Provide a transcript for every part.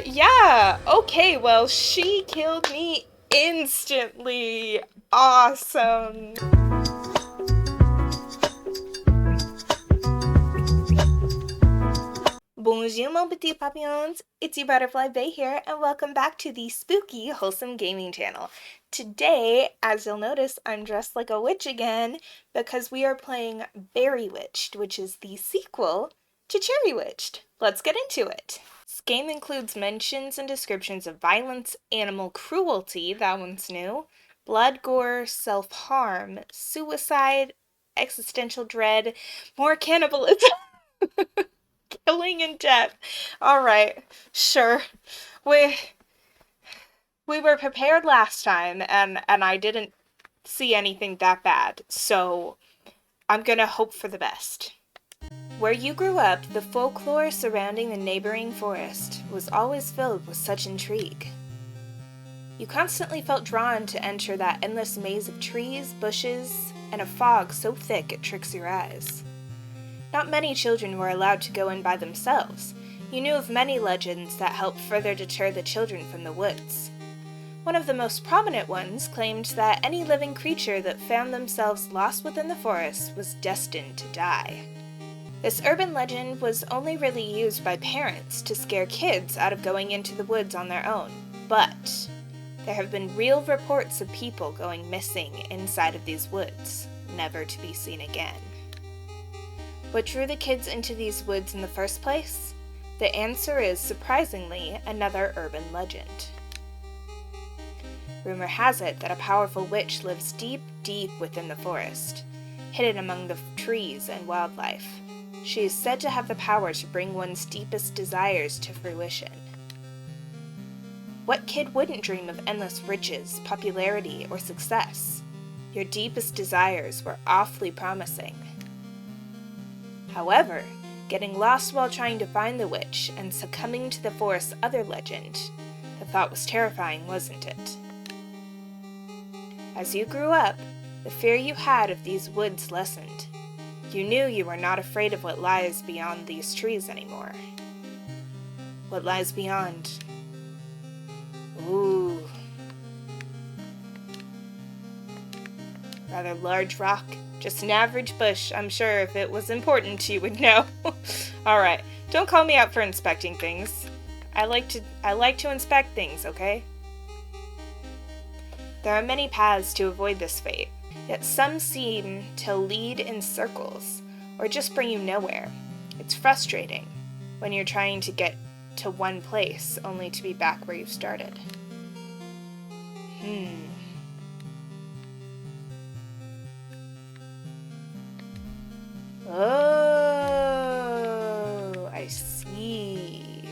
Yeah. Okay, well, she killed me instantly. Awesome. Bonjour, mon petit papillons. It's your Butterfly Bay here, and welcome back to the spooky, wholesome gaming channel. Today, as you'll notice, I'm dressed like a witch again because we are playing Berrywitched, which is the sequel to Cherrywitched. Let's get into it. This game includes mentions and descriptions of violence, animal cruelty, that one's new, blood, gore, self-harm, suicide, existential dread, more cannibalism. Killing and death. All right, sure. We we were prepared last time, and I didn't see anything that bad, so I'm gonna hope for the best. Where you grew up, the folklore surrounding the neighboring forest was always filled with such intrigue. You constantly felt drawn to enter that endless maze of trees, bushes, and a fog so thick it tricks your eyes. Not many children were allowed to go in by themselves. You knew of many legends that helped further deter the children from the woods. One of the most prominent ones claimed that any living creature that found themselves lost within the forest was destined to die. This urban legend was only really used by parents to scare kids out of going into the woods on their own, but there have been real reports of people going missing inside of these woods, never to be seen again. What drew the kids into these woods in the first place? The answer is, surprisingly, another urban legend. Rumor has it that a powerful witch lives deep, deep within the forest, hidden among the trees and wildlife. She is said to have the power to bring one's deepest desires to fruition. What kid wouldn't dream of endless riches, popularity, or success? Your deepest desires were awfully promising. However, getting lost while trying to find the witch and succumbing to the forest's other legend, the thought was terrifying, wasn't it? As you grew up, the fear you had of these woods lessened. You knew you were not afraid of what lies beyond these trees anymore. What lies beyond? Ooh. Rather large rock. Just an average bush. I'm sure if it was important you would know. Alright, don't call me out for inspecting things. I like to inspect things, okay? There are many paths to avoid this fate, yet some seem to lead in circles, or just bring you nowhere. It's frustrating when you're trying to get to one place, only to be back where you started. Oh, I see.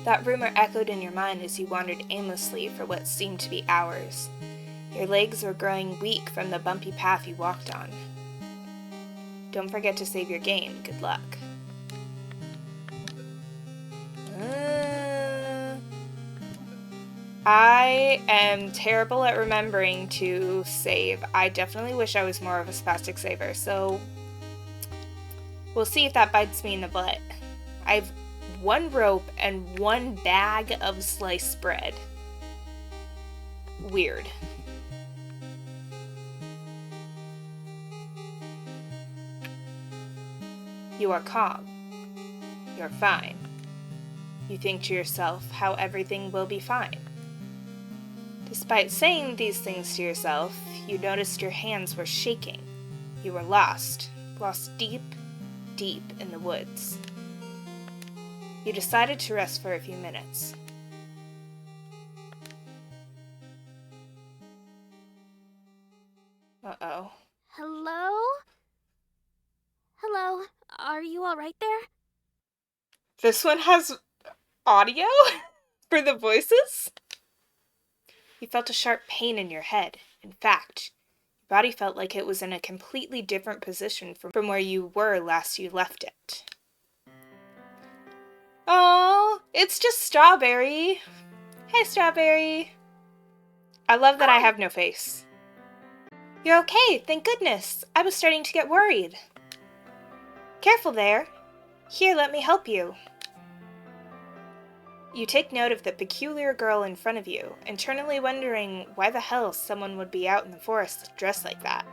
That rumor echoed in your mind as you wandered aimlessly for what seemed to be hours. Your legs were growing weak from the bumpy path you walked on. Don't forget to save your game. Good luck. I am terrible at remembering to save. I definitely wish I was more of a spastic saver, so we'll see if that bites me in the butt. I've one rope and one bag of sliced bread. Weird. You are calm. You're fine. You think to yourself how everything will be fine. Despite saying these things to yourself, you noticed your hands were shaking. You were lost deep, deep in the woods. You decided to rest for a few minutes. Uh-oh. Hello? Hello? Are you all right there? This one has audio for the voices? You felt a sharp pain in your head. In fact, your body felt like it was in a completely different position from where you were last you left it. Oh, it's just Strawberry. Hey, Strawberry. I love that I have no face. You're okay, thank goodness. I was starting to get worried. Careful there. Here, let me help you. You take note of the peculiar girl in front of you, internally wondering why the hell someone would be out in the forest dressed like that.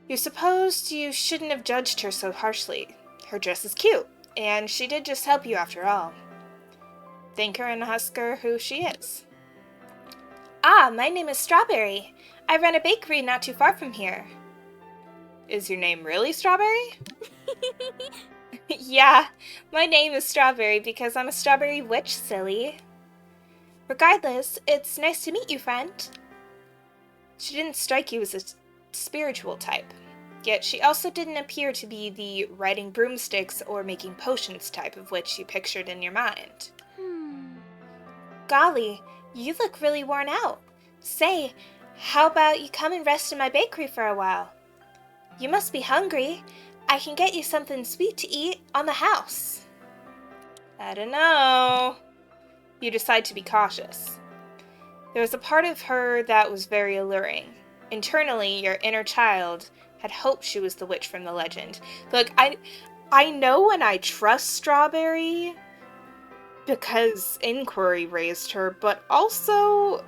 You supposed you shouldn't have judged her so harshly. Her dress is cute, and she did just help you after all. Thank her and ask her who she is. Ah, my name is Strawberry. I run a bakery not too far from here. Is your name really Strawberry? Yeah, my name is Strawberry because I'm a strawberry witch, silly. Regardless, it's nice to meet you, friend. She didn't strike you as a spiritual type, yet she also didn't appear to be the riding broomsticks or making potions type of witch you pictured in your mind. Golly, you look really worn out. Say, how about you come and rest in my bakery for a while? You must be hungry. I can get you something sweet to eat on the house. I don't know. You decide to be cautious. There was a part of her that was very alluring. Internally, your inner child had hoped she was the witch from the legend. Look, I know when I trust Strawberry because Inquiry raised her, but also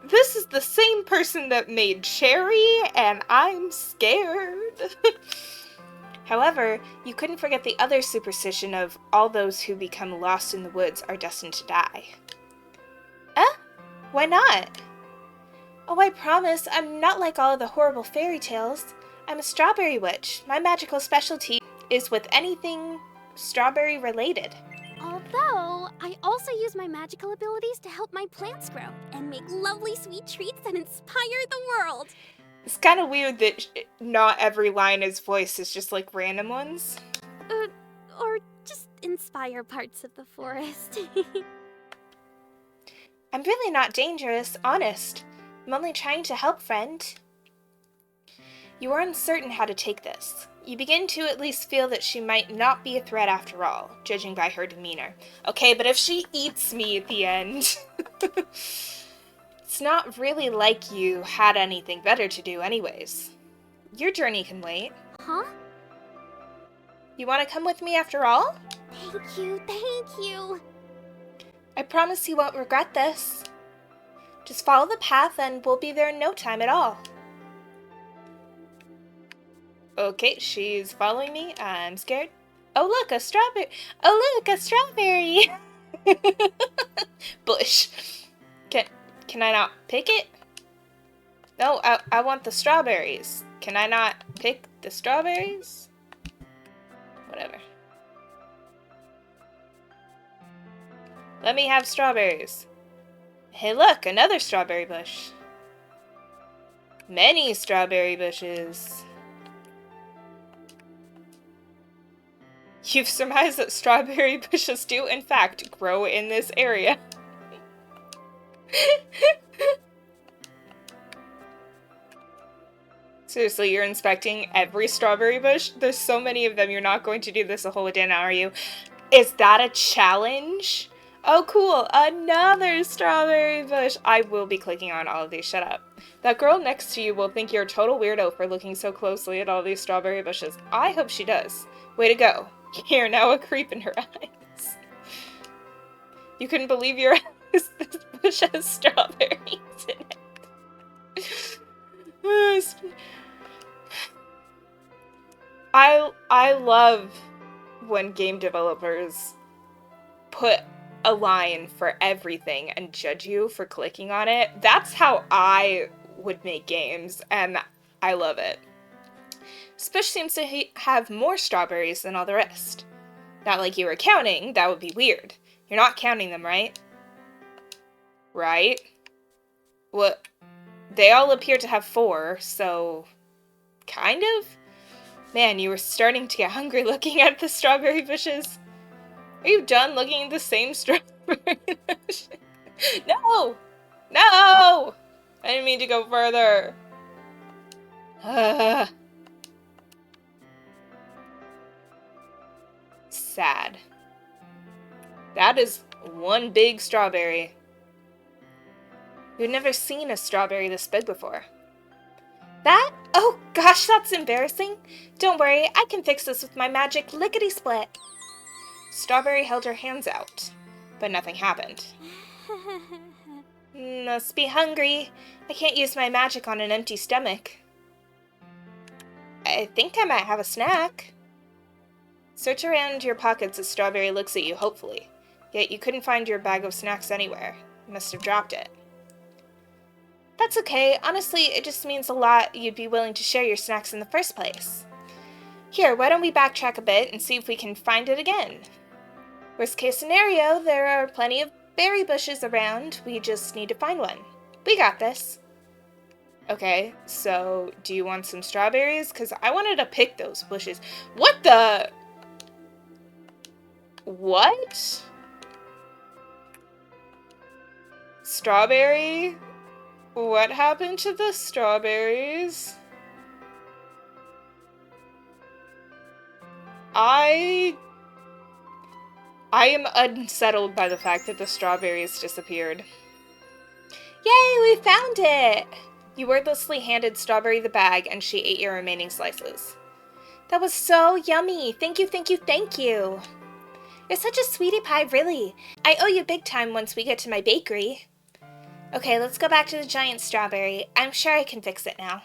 this is the same person that made Cherry, and I'm scared. However, you couldn't forget the other superstition of all those who become lost in the woods are destined to die. Why not? Oh, I promise, I'm not like all of the horrible fairy tales. I'm a strawberry witch. My magical specialty is with anything strawberry related. Although, I also use my magical abilities to help my plants grow and make lovely sweet treats that inspire the world. It's kind of weird that not every line is voiced, it's just like random ones. Or just inspire parts of the forest. I'm really not dangerous, honest. I'm only trying to help, friend. You are uncertain how to take this. You begin to at least feel that she might not be a threat after all, judging by her demeanor. Okay, but if she eats me at the end... It's not really like you had anything better to do anyways. Your journey can wait. Huh? You want to come with me after all? Thank you. I promise you won't regret this. Just follow the path and we'll be there in no time at all. Okay, she's following me. I'm scared. Oh look, a strawberry. Oh look, a strawberry. Bush. Can I not pick it? No, I want the strawberries. Can I not pick the strawberries? Whatever. Let me have strawberries. Hey look, another strawberry bush. Many strawberry bushes. You've surmised that strawberry bushes do in fact grow in this area. Seriously, you're inspecting every strawberry bush? There's so many of them, you're not going to do this a whole day now, are you? Is that a challenge? Oh, cool. Another strawberry bush. I will be clicking on all of these. Shut up. That girl next to you will think you're a total weirdo for looking so closely at all these strawberry bushes. I hope she does. Way to go. You're now a creep in her eyes. You couldn't believe your eyes. This bush has strawberries in it. I love when game developers put a line for everything and judge you for clicking on it. That's how I would make games, and I love it. This bush seems to have more strawberries than all the rest. Not like you were counting, that would be weird. You're not counting them, right? Right? Well, they all appear to have 4, so... kind of? Man, you were starting to get hungry looking at the strawberry bushes. Are you done looking at the same strawberry bush? No! No! I didn't mean to go further. Sad. That is one big strawberry. You've never seen a strawberry this big before. That? Oh gosh, that's embarrassing. Don't worry, I can fix this with my magic lickety-split. Strawberry held her hands out, but nothing happened. Must be hungry. I can't use my magic on an empty stomach. I think I might have a snack. Search around your pockets as Strawberry looks at you hopefully. Yet you couldn't find your bag of snacks anywhere. You must have dropped it. That's okay. Honestly, it just means a lot you'd be willing to share your snacks in the first place. Here, why don't we backtrack a bit and see if we can find it again? Worst case scenario, there are plenty of berry bushes around. We just need to find one. We got this. Okay, so do you want some strawberries? Because I wanted to pick those bushes. What the? What? Strawberry? What happened to the strawberries? I am unsettled by the fact that the strawberries disappeared. Yay, we found it! You wordlessly handed Strawberry the bag and she ate your remaining slices. That was so yummy! Thank you, thank you, thank you! You're such a sweetie pie, really. I owe you big time once we get to my bakery. Okay, let's go back to the giant strawberry. I'm sure I can fix it now.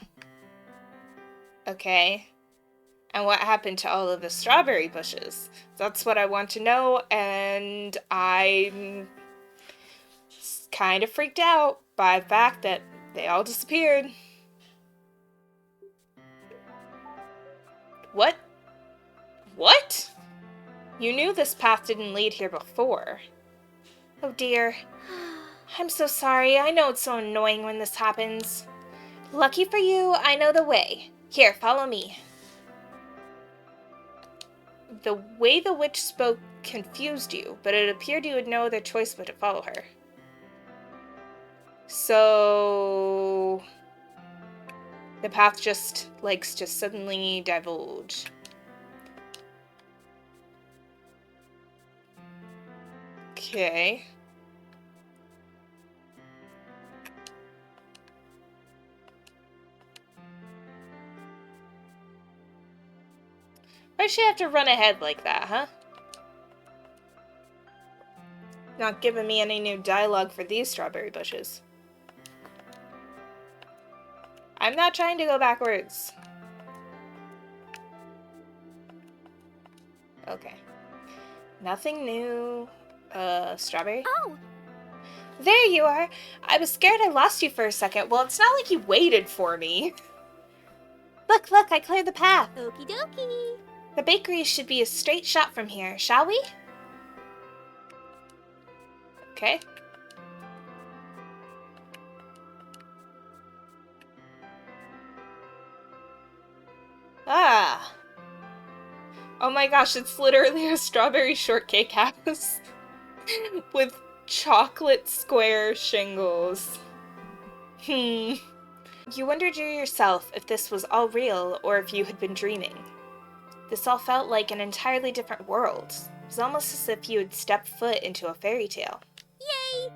Okay. And what happened to all of the strawberry bushes? That's what I want to know, and I'm kind of freaked out by the fact that they all disappeared. What? What? You knew this path didn't lead here before. Oh dear. I'm so sorry. I know it's so annoying when this happens. Lucky for you, I know the way. Here, follow me. The way the witch spoke confused you, but it appeared you had no other choice but to follow her. So the path just likes to suddenly divulge. Okay. Why'd she have to run ahead like that, huh? Not giving me any new dialogue for these strawberry bushes. I'm not trying to go backwards. Okay. Nothing new. Strawberry? Oh! There you are! I was scared I lost you for a second. Well, it's not like you waited for me. Look, I cleared the path. Okie dokie. The bakery should be a straight shot from here, shall we? Okay. Ah. Oh my gosh, it's literally a strawberry shortcake house with chocolate square shingles. You wondered yourself if this was all real or if you had been dreaming. This all felt like an entirely different world. It was almost as if you had stepped foot into a fairy tale. Yay!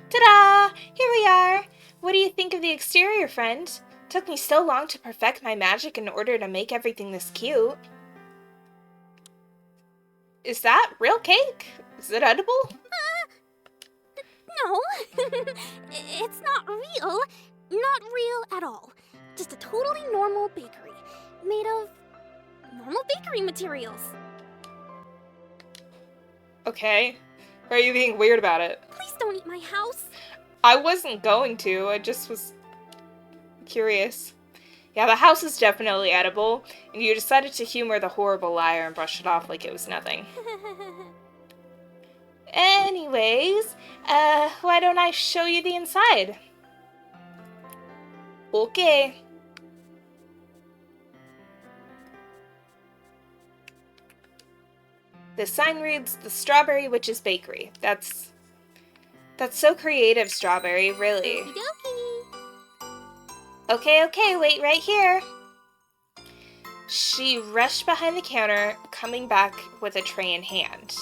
Ta-da! Here we are! What do you think of the exterior, friend? It took me so long to perfect my magic in order to make everything this cute. Is that real cake? Is it edible? No. It's not real. Not real at all. Just a totally normal bakery. Made of normal bakery materials. Okay. Why are you being weird about it? Please don't eat my house. I wasn't going to. I just was curious. Yeah, the house is definitely edible, and you decided to humor the horrible liar and brush it off like it was nothing. Anyways, why don't I show you the inside? Okay. The sign reads, The Strawberry Witch's Bakery. That's so creative, Strawberry, really. Okie dokie. Okay, wait right here. She rushed behind the counter, coming back with a tray in hand.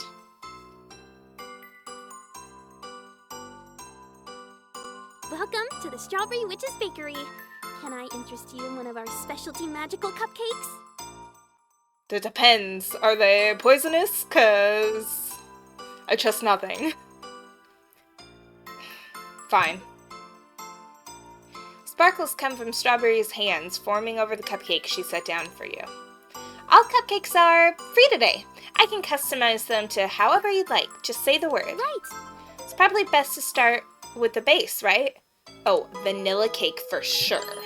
Welcome to the Strawberry Witch's Bakery. Can I interest you in one of our specialty magical cupcakes? It depends. Are they poisonous? 'Cause I trust nothing. Fine. Sparkles come from Strawberry's hands, forming over the cupcake she set down for you. All cupcakes are free today. I can customize them to however you'd like. Just say the word. Right. It's probably best to start with the base, right? Oh, vanilla cake for sure.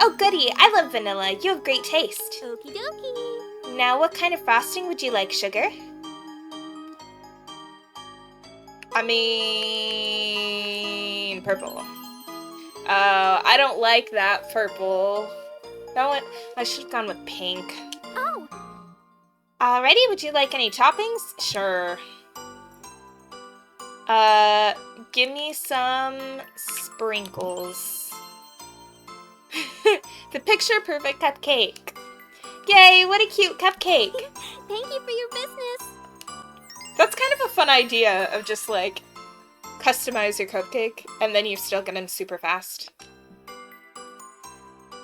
Oh, goody. I love vanilla. You have great taste. Okie dokie. Now, what kind of frosting would you like, sugar? I mean, purple. I don't like that purple. That one, I should have gone with pink. Oh. Alrighty, would you like any toppings? Sure. Give me some sprinkles. The picture-perfect cupcake. Yay, what a cute cupcake. Thank you for your business. That's kind of a fun idea of just like customize your cupcake and then you still get them super fast.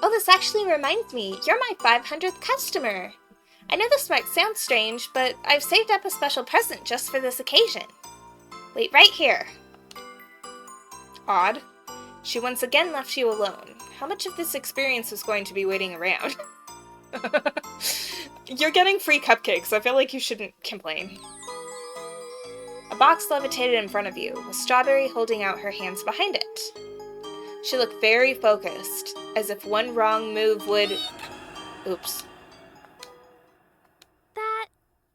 Oh, this actually reminds me, you're my 500th customer. I know this might sound strange, but I've saved up a special present just for this occasion. Wait right here. Odd. She once again left you alone. How much of this experience was going to be waiting around? You're getting free cupcakes. I feel like you shouldn't complain. A box levitated in front of you, with Strawberry holding out her hands behind it. She looked very focused, as if one wrong move would... Oops. That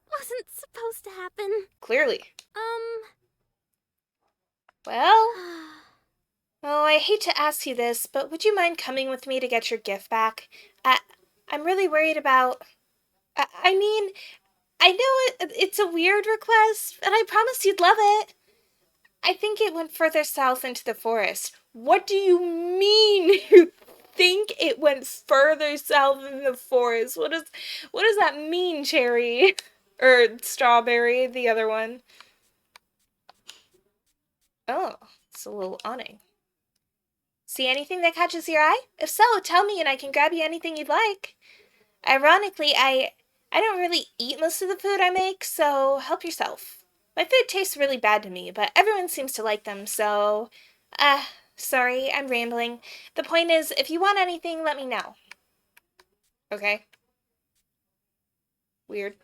wasn't supposed to happen. Clearly. Well... Oh, I hate to ask you this, but would you mind coming with me to get your gift back? I'm really worried about... I mean, I know it's a weird request, and I promise you'd love it. I think it went further south into the forest. What do you mean you think it went further south in the forest? What does that mean, Cherry? Or Strawberry, the other one. Oh, it's a little awning. See anything that catches your eye? If so, tell me and I can grab you anything you'd like. Ironically, I don't really eat most of the food I make, so help yourself. My food tastes really bad to me, but everyone seems to like them, so... sorry, I'm rambling. The point is, if you want anything, let me know. Okay. Weird.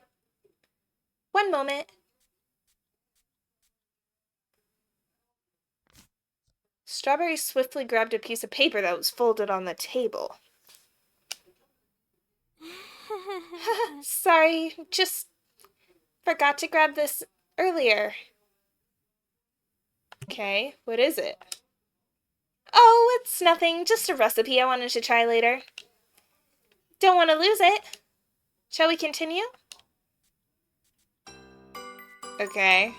One moment. Strawberry swiftly grabbed a piece of paper that was folded on the table. Sorry, just forgot to grab this earlier. Okay, what is it? Oh, it's nothing, just a recipe I wanted to try later. Don't want to lose it. Shall we continue? Okay.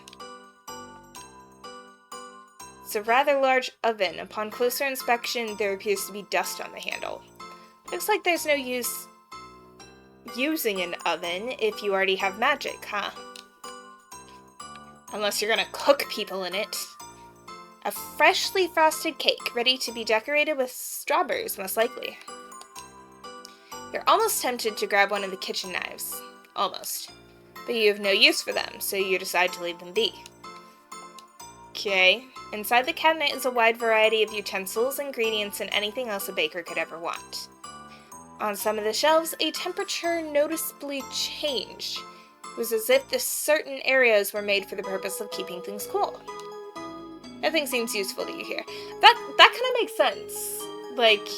It's a rather large oven. Upon closer inspection, there appears to be dust on the handle. Looks like there's no use using an oven if you already have magic, huh? Unless you're gonna cook people in it. A freshly frosted cake, ready to be decorated with strawberries, most likely. You're almost tempted to grab one of the kitchen knives. Almost. But you have no use for them, so you decide to leave them be. Okay. Inside the cabinet is a wide variety of utensils, ingredients, and anything else a baker could ever want. On some of the shelves, a temperature noticeably changed. It was as if the certain areas were made for the purpose of keeping things cool. Nothing seems useful to you here. That kind of makes sense. Like,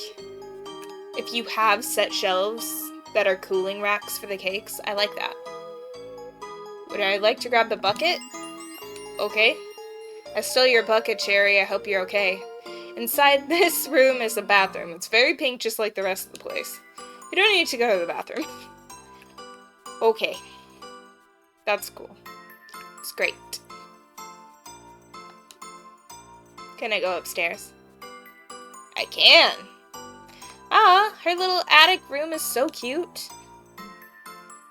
if you have set shelves that are cooling racks for the cakes, I like that. Would I like to grab the bucket? Okay. I stole your bucket, Cherry. I hope you're okay. Inside this room is a bathroom. It's very pink, just like the rest of the place. You don't need to go to the bathroom. Okay. That's cool. It's great. Can I go upstairs? I can. Ah, her little attic room is so cute.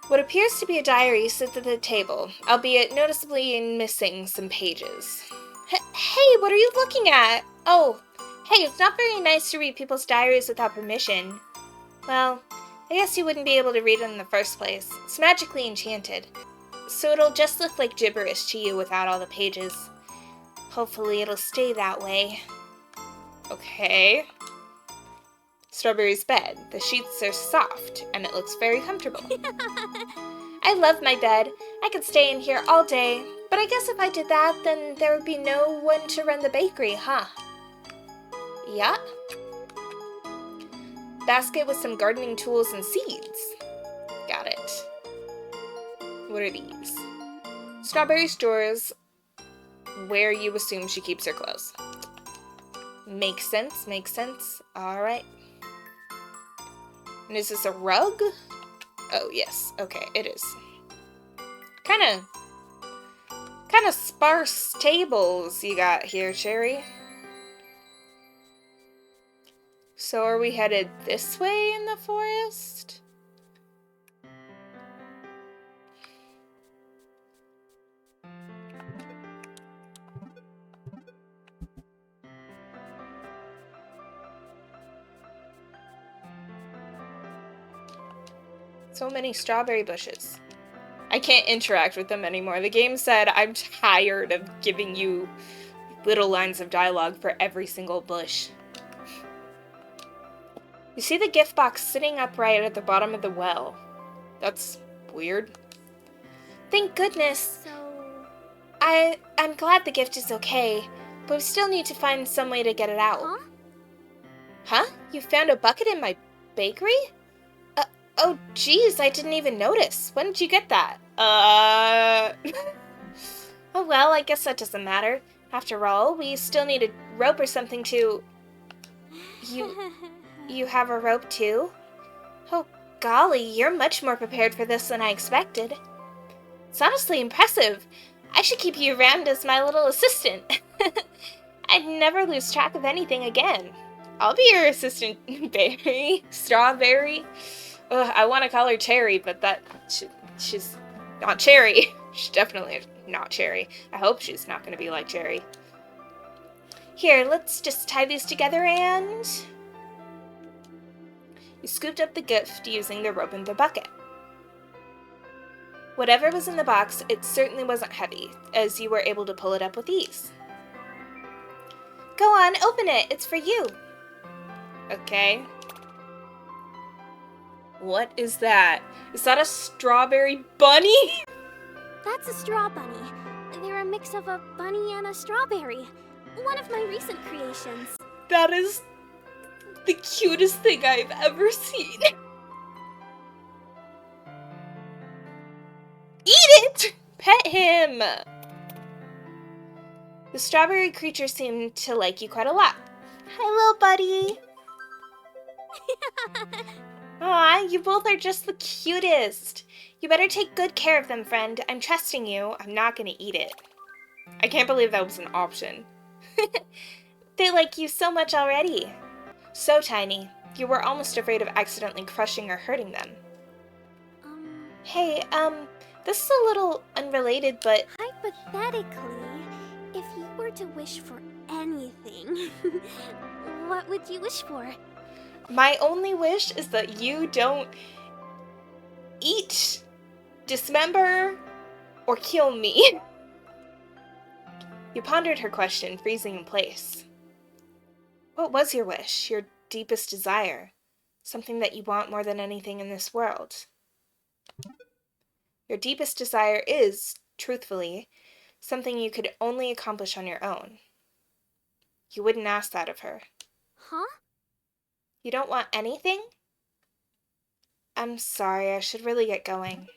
What appears to be a diary sits at the table, albeit noticeably missing some pages. Hey, what are you looking at? Oh, hey, it's not very nice to read people's diaries without permission. Well, I guess you wouldn't be able to read it in the first place. It's magically enchanted. So it'll just look like gibberish to you without all the pages. Hopefully it'll stay that way. Okay. Strawberry's bed. The sheets are soft, and it looks very comfortable. I love my bed. I could stay in here all day, but I guess if I did that, then there would be no one to run the bakery, huh? Yeah. Basket with some gardening tools and seeds. Got it. What are these? Strawberry's drawers, where you assume she keeps her clothes. Makes sense, makes sense. Alright. And is this a rug? Oh, yes. Okay, it is. Kinda sparse tables you got here, Cherry. So are we headed this way in the forest? So many strawberry bushes. I can't interact with them anymore. The game said I'm tired of giving you little lines of dialogue for every single bush. You see the gift box sitting upright at the bottom of the well. That's weird. Thank goodness. So... I'm glad the gift is okay, but we still need to find some way to get it out. Huh? Huh? You found a bucket in my bakery? Oh geez, I didn't even notice. When did you get that? Oh well, I guess that doesn't matter. After all, we still need a rope or something to... You have a rope too? Oh golly, you're much more prepared for this than I expected. It's honestly impressive. I should keep you around as my little assistant. I'd never lose track of anything again. I'll be your assistant, Berry. Strawberry. Ugh, I want to call her Cherry, but she's not Cherry. She's definitely not Cherry. I hope she's not going to be like Cherry. Here, let's just tie these together and... You scooped up the gift using the rope in the bucket. Whatever was in the box, it certainly wasn't heavy, as you were able to pull it up with ease. Go on, open it. It's for you. Okay. What is that? Is that a strawberry bunny? That's a straw bunny. They're a mix of a bunny and a strawberry. One of my recent creations. That is the cutest thing I've ever seen. Eat it! Pet him! The strawberry creature seemed to like you quite a lot. Hi, little buddy. Aw, you both are just the cutest. You better take good care of them, friend. I'm trusting you. I'm not gonna eat it. I can't believe that was an option. They like you so much already. So tiny. You were almost afraid of accidentally crushing or hurting them. Hey, this is a little unrelated, but... Hypothetically, if you were to wish for anything, what would you wish for? My only wish is that you don't eat, dismember, or kill me. You pondered her question, freezing in place. What was your wish, your deepest desire? Something that you want more than anything in this world? Your deepest desire is, truthfully, something you could only accomplish on your own. You wouldn't ask that of her. Huh? You don't want anything? I'm sorry, I should really get going.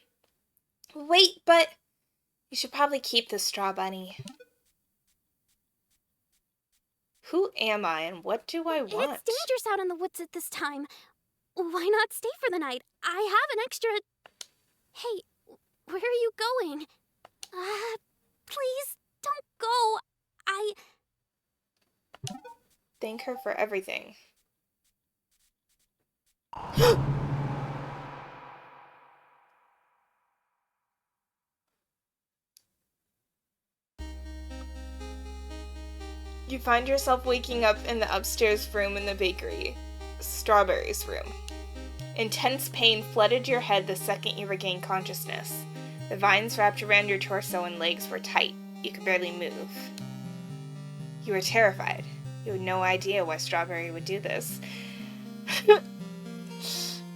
Wait, but you should probably keep the straw bunny. Who am I and what do I want? It's dangerous out in the woods at this time. Why not stay for the night? I have an extra... Hey, where are you going? Please, don't go. Thank her for everything. You find yourself waking up in the upstairs room in the bakery. Strawberry's room. Intense pain flooded your head the second you regained consciousness. The vines wrapped around your torso and legs were tight. You could barely move. You were terrified. You had no idea why Strawberry would do this.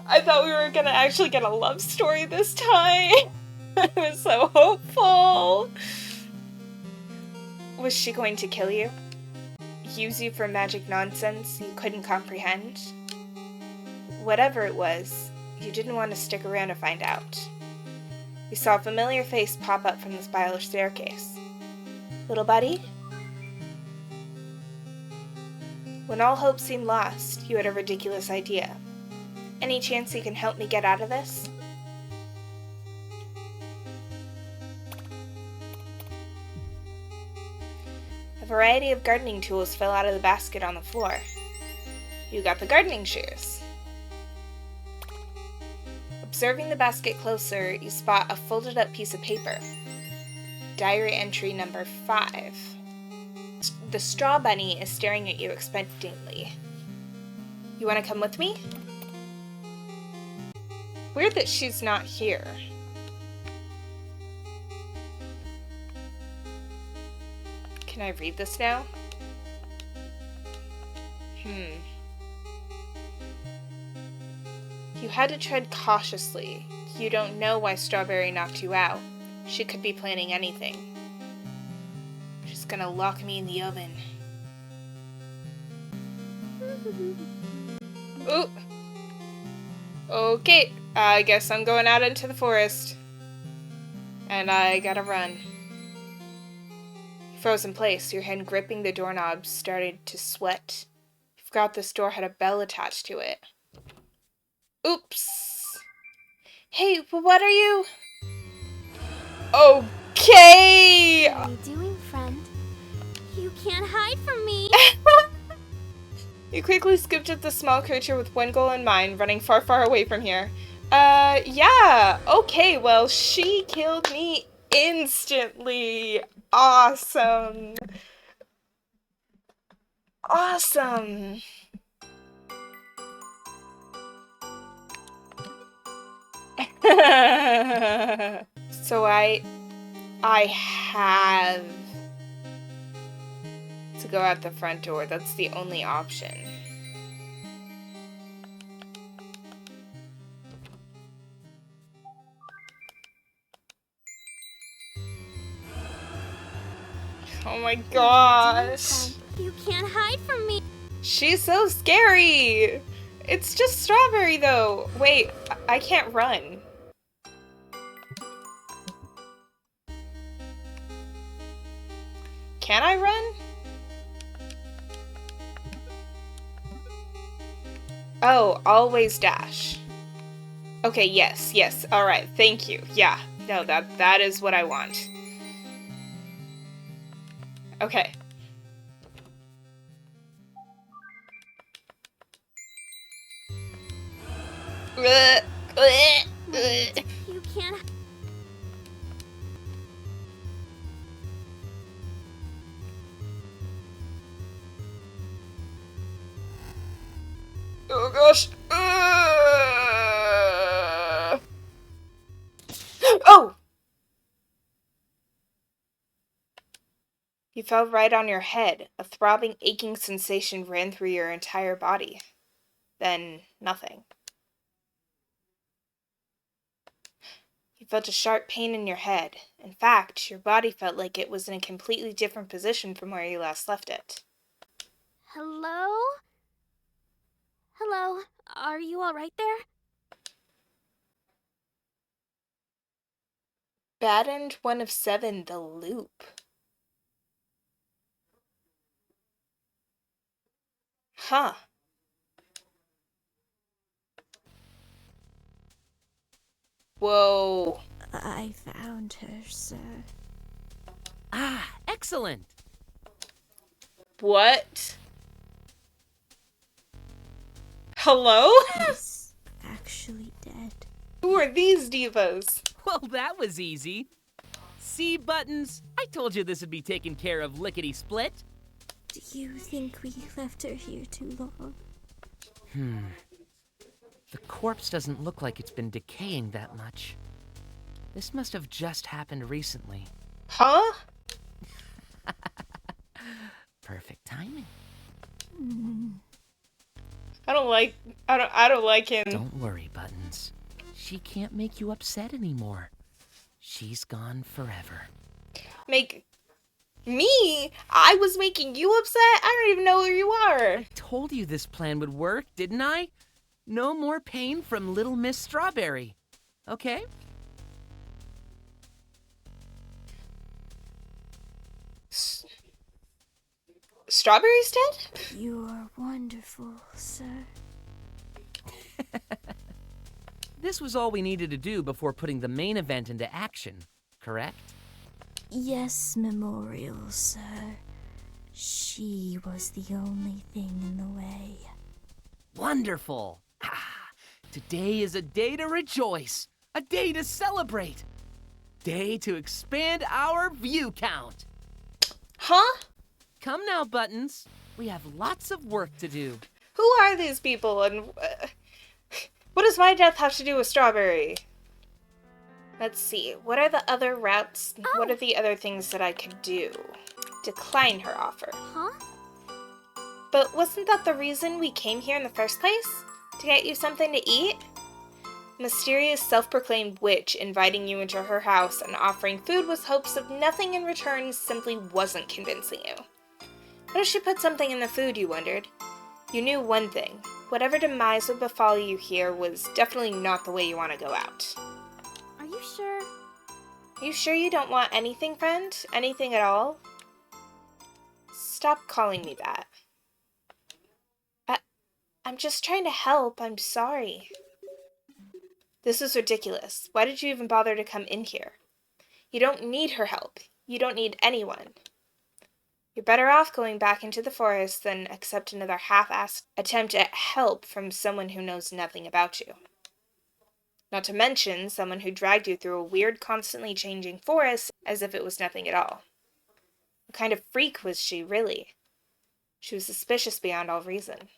I thought we were gonna actually get a love story this time. I was so hopeful. Was she going to kill you? Use you for magic nonsense you couldn't comprehend? Whatever it was, you didn't want to stick around to find out. You saw a familiar face pop up from the spiral staircase. Little buddy? When all hope seemed lost, you had a ridiculous idea. Any chance you can help me get out of this? A variety of gardening tools fell out of the basket on the floor. You got the gardening shears. Observing the basket closer, you spot a folded up piece of paper. Diary entry number 5. The straw bunny is staring at you expectantly. You want to come with me? Weird that she's not here. Can I read this now? You had to tread cautiously. You don't know why Strawberry knocked you out. She could be planning anything. She's gonna lock me in the oven. Ooh. Okay, I guess I'm going out into the forest. And I gotta run. You froze in place, your hand gripping the doorknob started to sweat. You forgot this door had a bell attached to it. Oops. Hey, what are you? Okay! What are you doing, friend? You can't hide from me! You quickly scooped up the small creature with one goal in mind, running far, far away from here. Yeah, okay, well, she killed me instantly. Awesome. Awesome. So I have to go out the front door. That's the only option. Oh my gosh. You can't hide from me. She's so scary. It's just Strawberry though. Wait, I can't run. Can I run? Oh, always dash. Okay, yes. All right, thank you. Yeah, no, that is what I want. Okay. You can't. Oh gosh. Oh! You fell right on your head. A throbbing, aching sensation ran through your entire body. Then, nothing. You felt a sharp pain in your head. In fact, your body felt like it was in a completely different position from where you last left it. Hello? Hello? Are you alright there? Bad End 1 of 7, The Loop. Huh. Whoa. I found her, sir. Ah, excellent! What? Hello? She's actually dead. Who are these divas? Well, that was easy. See, Buttons? I told you this would be taken care of lickety-split. Do you think we left her here too long? The corpse doesn't look like it's been decaying that much. This must have just happened recently. Huh? Perfect timing. I don't like him. Don't worry, Buttons. She can't make you upset anymore. She's gone forever. Make me? I was making you upset? I don't even know who you are. I told you this plan would work, didn't I? No more pain from Little Miss Strawberry. Okay? Strawberry's dead? You are wonderful, sir. This was all we needed to do before putting the main event into action, correct? Yes, Memorial, sir. She was the only thing in the way. Wonderful! Ah, today is a day to rejoice, a day to celebrate, day to expand our view count. Huh? Come now, Buttons. We have lots of work to do. Who are these people, and what does my death have to do with Strawberry? Let's see. What are the other routes? What are the other things that I could do? Decline her offer. Huh? But wasn't that the reason we came here in the first place? To get you something to eat? Mysterious self-proclaimed witch inviting you into her house and offering food with hopes of nothing in return simply wasn't convincing you. What if she put something in the food, you wondered? You knew one thing. Whatever demise would befall you here was definitely not the way you want to go out. Are you sure? Are you sure you don't want anything, friend? Anything at all? Stop calling me that. I'm just trying to help. I'm sorry. This is ridiculous. Why did you even bother to come in here? You don't need her help. You don't need anyone. You're better off going back into the forest than accept another half-assed attempt at help from someone who knows nothing about you. Not to mention someone who dragged you through a weird, constantly changing forest as if it was nothing at all. What kind of freak was she, really? She was suspicious beyond all reason.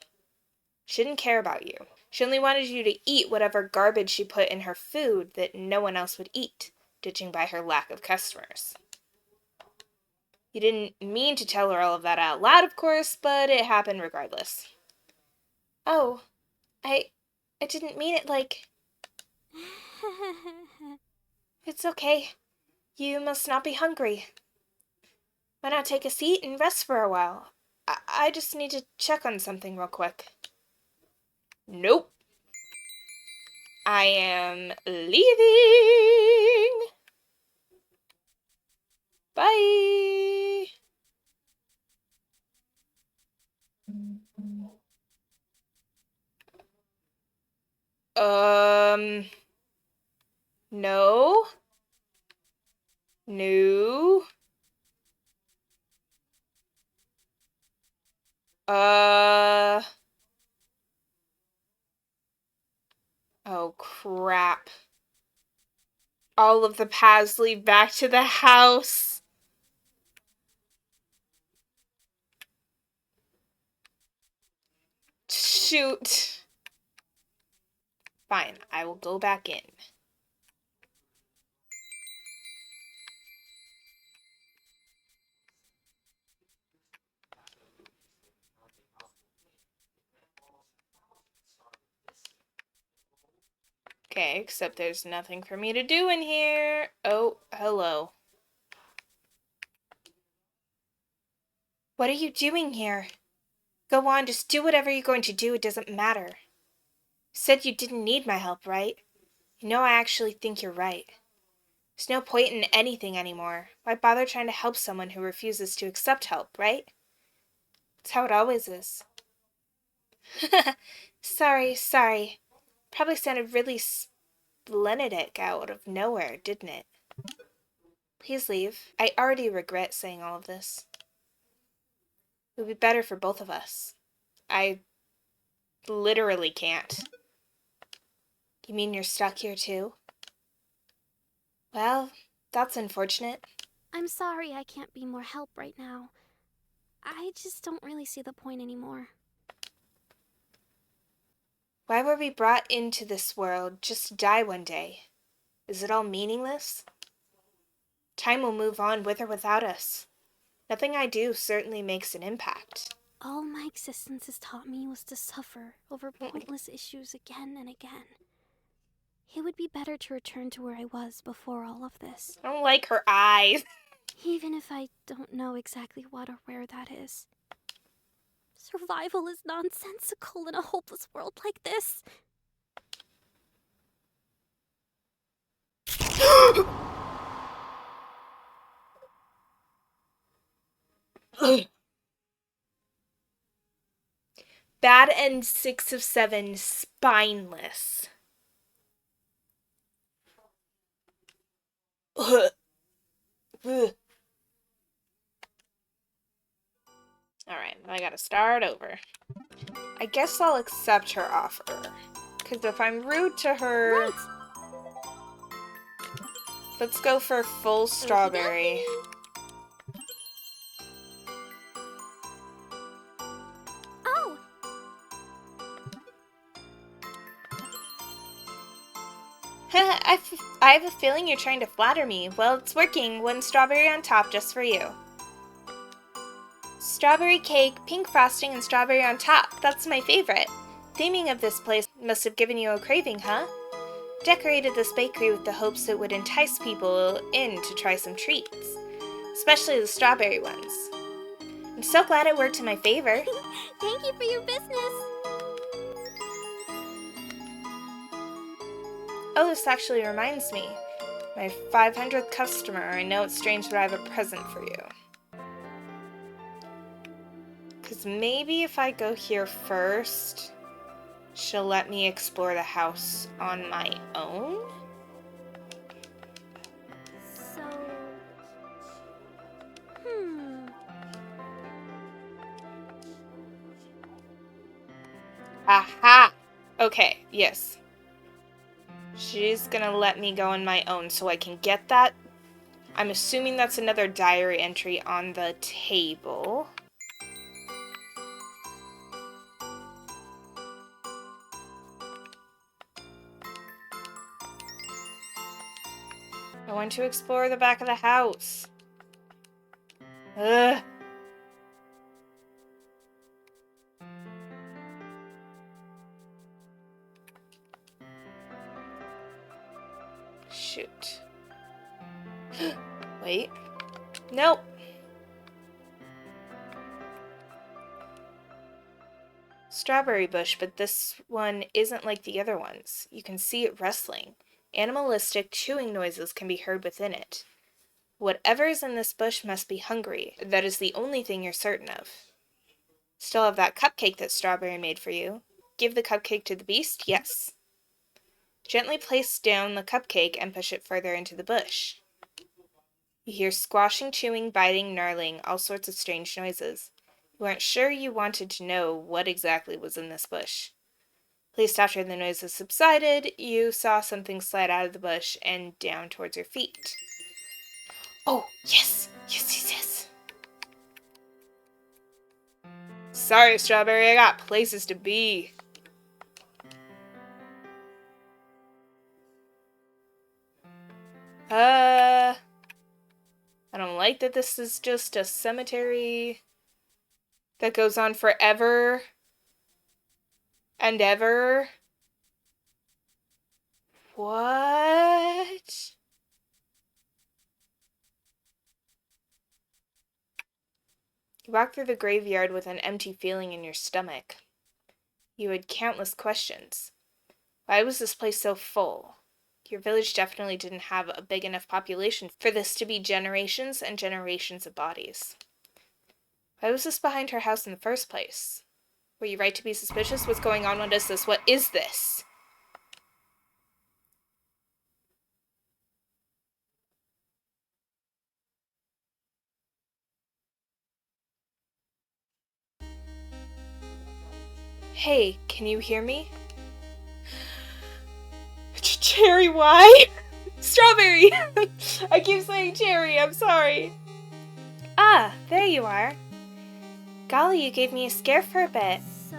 She didn't care about you. She only wanted you to eat whatever garbage she put in her food that no one else would eat, ditching by her lack of customers. You didn't mean to tell her all of that out loud, of course, but it happened regardless. Oh, I didn't mean it like... It's okay. You must not be hungry. Why not take a seat and rest for a while? I just need to check on something real quick. Nope. I am leaving. Bye. No. No. Oh, crap. All of the paths lead back to the house. Shoot. Fine, I will go back in. Okay, except there's nothing for me to do in here. Oh, hello. What are you doing here? Go on, just do whatever you're going to do. It doesn't matter. You said you didn't need my help, right? You know I actually think you're right. There's no point in anything anymore. Why bother trying to help someone who refuses to accept help, right? It's how it always is. Sorry. Probably sounded really splenetic out of nowhere, didn't it? Please leave. I already regret saying all of this. It would be better for both of us. I literally can't. You mean you're stuck here too? Well, that's unfortunate. I'm sorry I can't be more help right now. I just don't really see the point anymore. Why were we brought into this world just to die one day? Is it all meaningless? Time will move on with or without us. Nothing I do certainly makes an impact. All my existence has taught me was to suffer over pointless issues again and again. It would be better to return to where I was before all of this. I don't like her eyes. Even if I don't know exactly what or where that is. Survival is nonsensical in a hopeless world like this. Bad End 6 of 7, Spineless. Ugh. Ugh. Alright, I gotta start over. I guess I'll accept her offer. Because if I'm rude to her... Right. Let's go for full strawberry. Oh! I have a feeling you're trying to flatter me. Well, it's working. One strawberry on top just for you. Strawberry cake, pink frosting, and strawberry on top. That's my favorite. Theming of this place must have given you a craving, huh? Decorated this bakery with the hopes it would entice people in to try some treats. Especially the strawberry ones. I'm so glad it worked in my favor. Thank you for your business. Oh, this actually reminds me. My 500th customer. I know it's strange, but I have a present for you. Because maybe if I go here first, she'll let me explore the house on my own? So... Aha! Okay, yes. She's gonna let me go on my own so I can get that. I'm assuming that's another diary entry on the table. I want to explore the back of the house. Ugh. Shoot. Wait. Nope. Strawberry bush, but this one isn't like the other ones. You can see it rustling. Animalistic chewing noises can be heard within it. Whatever is in this bush must be hungry. That is the only thing you're certain of. Still have that cupcake that Strawberry made for you. Give the cupcake to the beast? Yes. Gently place down the cupcake and push it further into the bush. You hear squashing, chewing, biting, gnarling, all sorts of strange noises. You weren't sure you wanted to know what exactly was in this bush. At least after the noises subsided, you saw something slide out of the bush and down towards your feet. Oh, yes! Yes, yes, yes! Sorry, Strawberry, I got places to be. I don't like that this is just a cemetery that goes on forever and ever. What? You walk through the graveyard with an empty feeling in your stomach. You had countless questions. Why was this place so full? Your village definitely didn't have a big enough population for this to be generations and generations of bodies. Why was this behind her house in the first place? Were you right to be suspicious? What's going on? What is this? What is this? Hey, can you hear me? Cherry, why? Strawberry! I keep saying cherry, I'm sorry. Ah, there you are. Golly, you gave me a scare for a bit. So...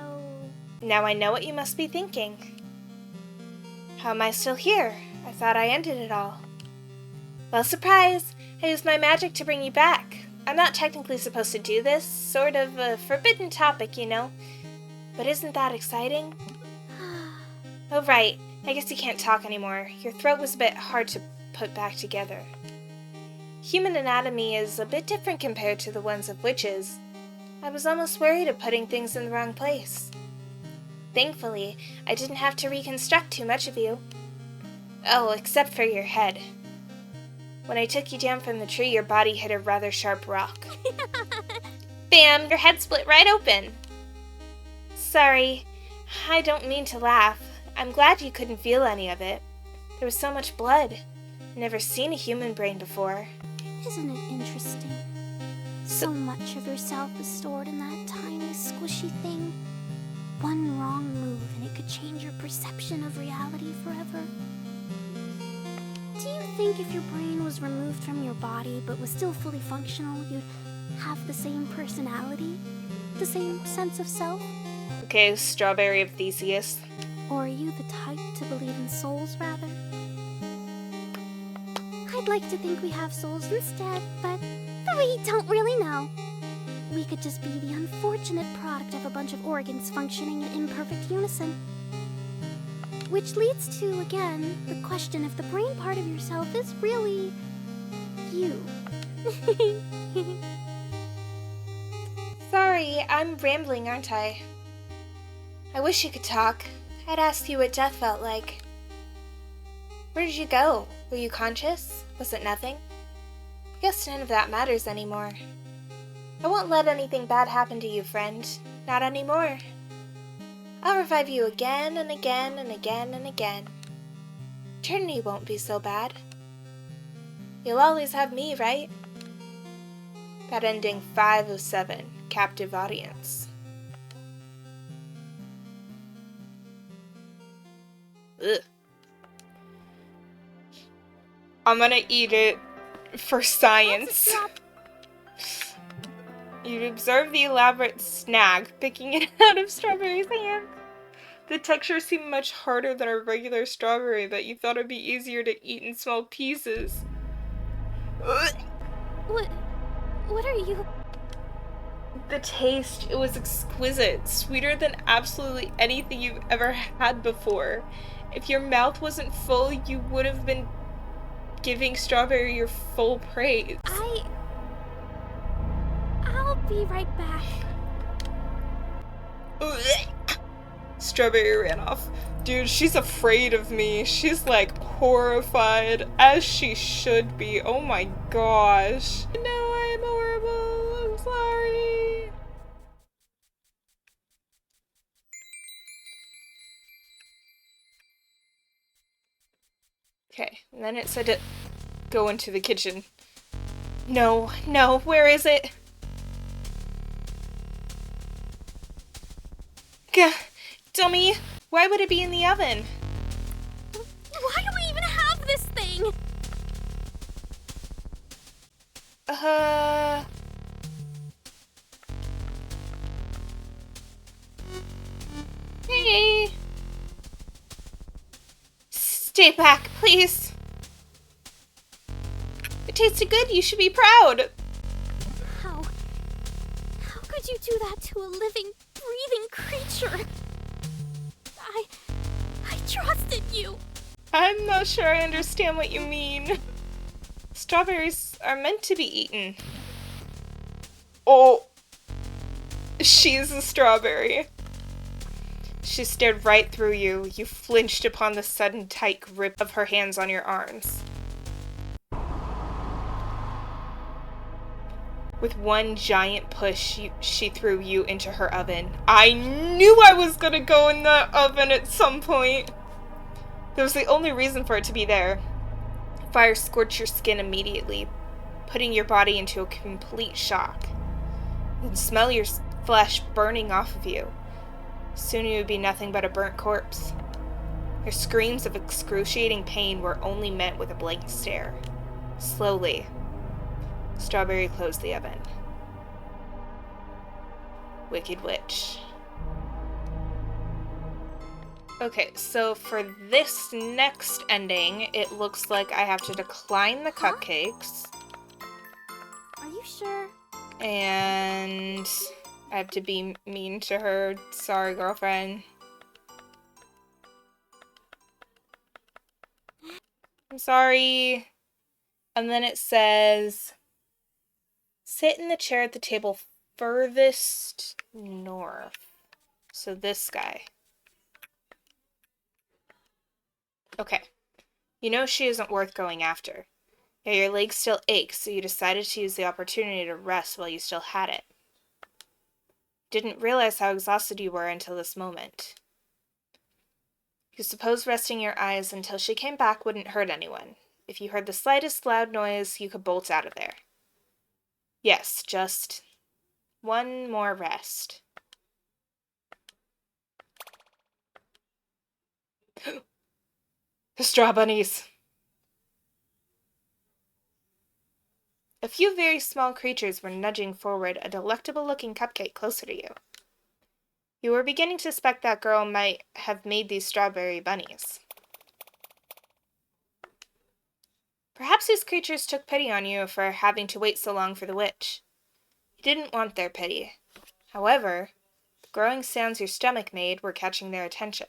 Now I know what you must be thinking. How am I still here? I thought I ended it all. Well, surprise! I used my magic to bring you back. I'm not technically supposed to do this, sort of a forbidden topic, you know. But isn't that exciting? Oh right, I guess you can't talk anymore. Your throat was a bit hard to put back together. Human anatomy is a bit different compared to the ones of witches. I was almost worried of putting things in the wrong place. Thankfully, I didn't have to reconstruct too much of you. Oh, except for your head. When I took you down from the tree, your body hit a rather sharp rock. Bam! Your head split right open. Sorry, I don't mean to laugh. I'm glad you couldn't feel any of it. There was so much blood. Never seen a human brain before. Isn't it interesting? So much of yourself is stored in that tiny, squishy thing. One wrong move and it could change your perception of reality forever. Do you think if your brain was removed from your body but was still fully functional, you'd have the same personality? The same sense of self? Okay, Strawberry of Theseus. Or are you the type to believe in souls, rather? I'd like to think we have souls instead, but we don't really know. We could just be the unfortunate product of a bunch of organs functioning in imperfect unison. Which leads to, again, the question if the brain part of yourself is really you. Sorry, I'm rambling, aren't I? I wish you could talk. I'd ask you what death felt like. Where did you go? Were you conscious? Was it nothing? I guess none of that matters anymore. I won't let anything bad happen to you, friend. Not anymore. I'll revive you again and again and again and again. Eternity won't be so bad. You'll always have me, right? That ending 5 of 7. Captive audience. Ugh. I'm gonna eat it for science. You observe the elaborate snack, picking it out of Strawberry's hand. The texture seemed much harder than a regular strawberry, but you thought it'd be easier to eat in small pieces. Ugh. What are you? The taste, it was exquisite, sweeter than absolutely anything you've ever had before. If your mouth wasn't full, you would have been giving Strawberry your full praise. I'll be right back. Strawberry ran off. Dude, she's afraid of me. She's like horrified, as she should be. Oh my gosh. No, I am horrible. I'm sorry. Okay, and then it said to go into the kitchen. No, where is it? Gah, dummy, why would it be in the oven? Why do we even have this thing? Hey. Stay back, please. It tasted good, you should be proud. How could you do that to a living, breathing creature? I trusted you. I'm not sure I understand what you mean. Strawberries are meant to be eaten. Oh, she's a strawberry. She stared right through you. You flinched upon the sudden tight grip of her hands on your arms. With one giant push, she threw you into her oven. I knew I was gonna go in that oven at some point. That was the only reason for it to be there. Fire scorched your skin immediately, putting your body into a complete shock. You could smell your flesh burning off of you. Soon you would be nothing but a burnt corpse. Your screams of excruciating pain were only met with a blank stare. Slowly, Strawberry closed the oven. Wicked Witch. Okay, so for this next ending, it looks like I have to decline the cupcakes. Are you sure? And I have to be mean to her. Sorry, girlfriend. I'm sorry. And then it says, sit in the chair at the table furthest north. So this guy. Okay. You know she isn't worth going after. Yeah, your leg still aches, so you decided to use the opportunity to rest while you still had it. Didn't realize how exhausted you were until this moment. You suppose resting your eyes until she came back wouldn't hurt anyone. If you heard the slightest loud noise, you could bolt out of there. Yes, just one more rest. The straw bunnies! A few very small creatures were nudging forward a delectable-looking cupcake closer to you. You were beginning to suspect that girl might have made these strawberry bunnies. Perhaps these creatures took pity on you for having to wait so long for the witch. You didn't want their pity. However, the growing sounds your stomach made were catching their attention.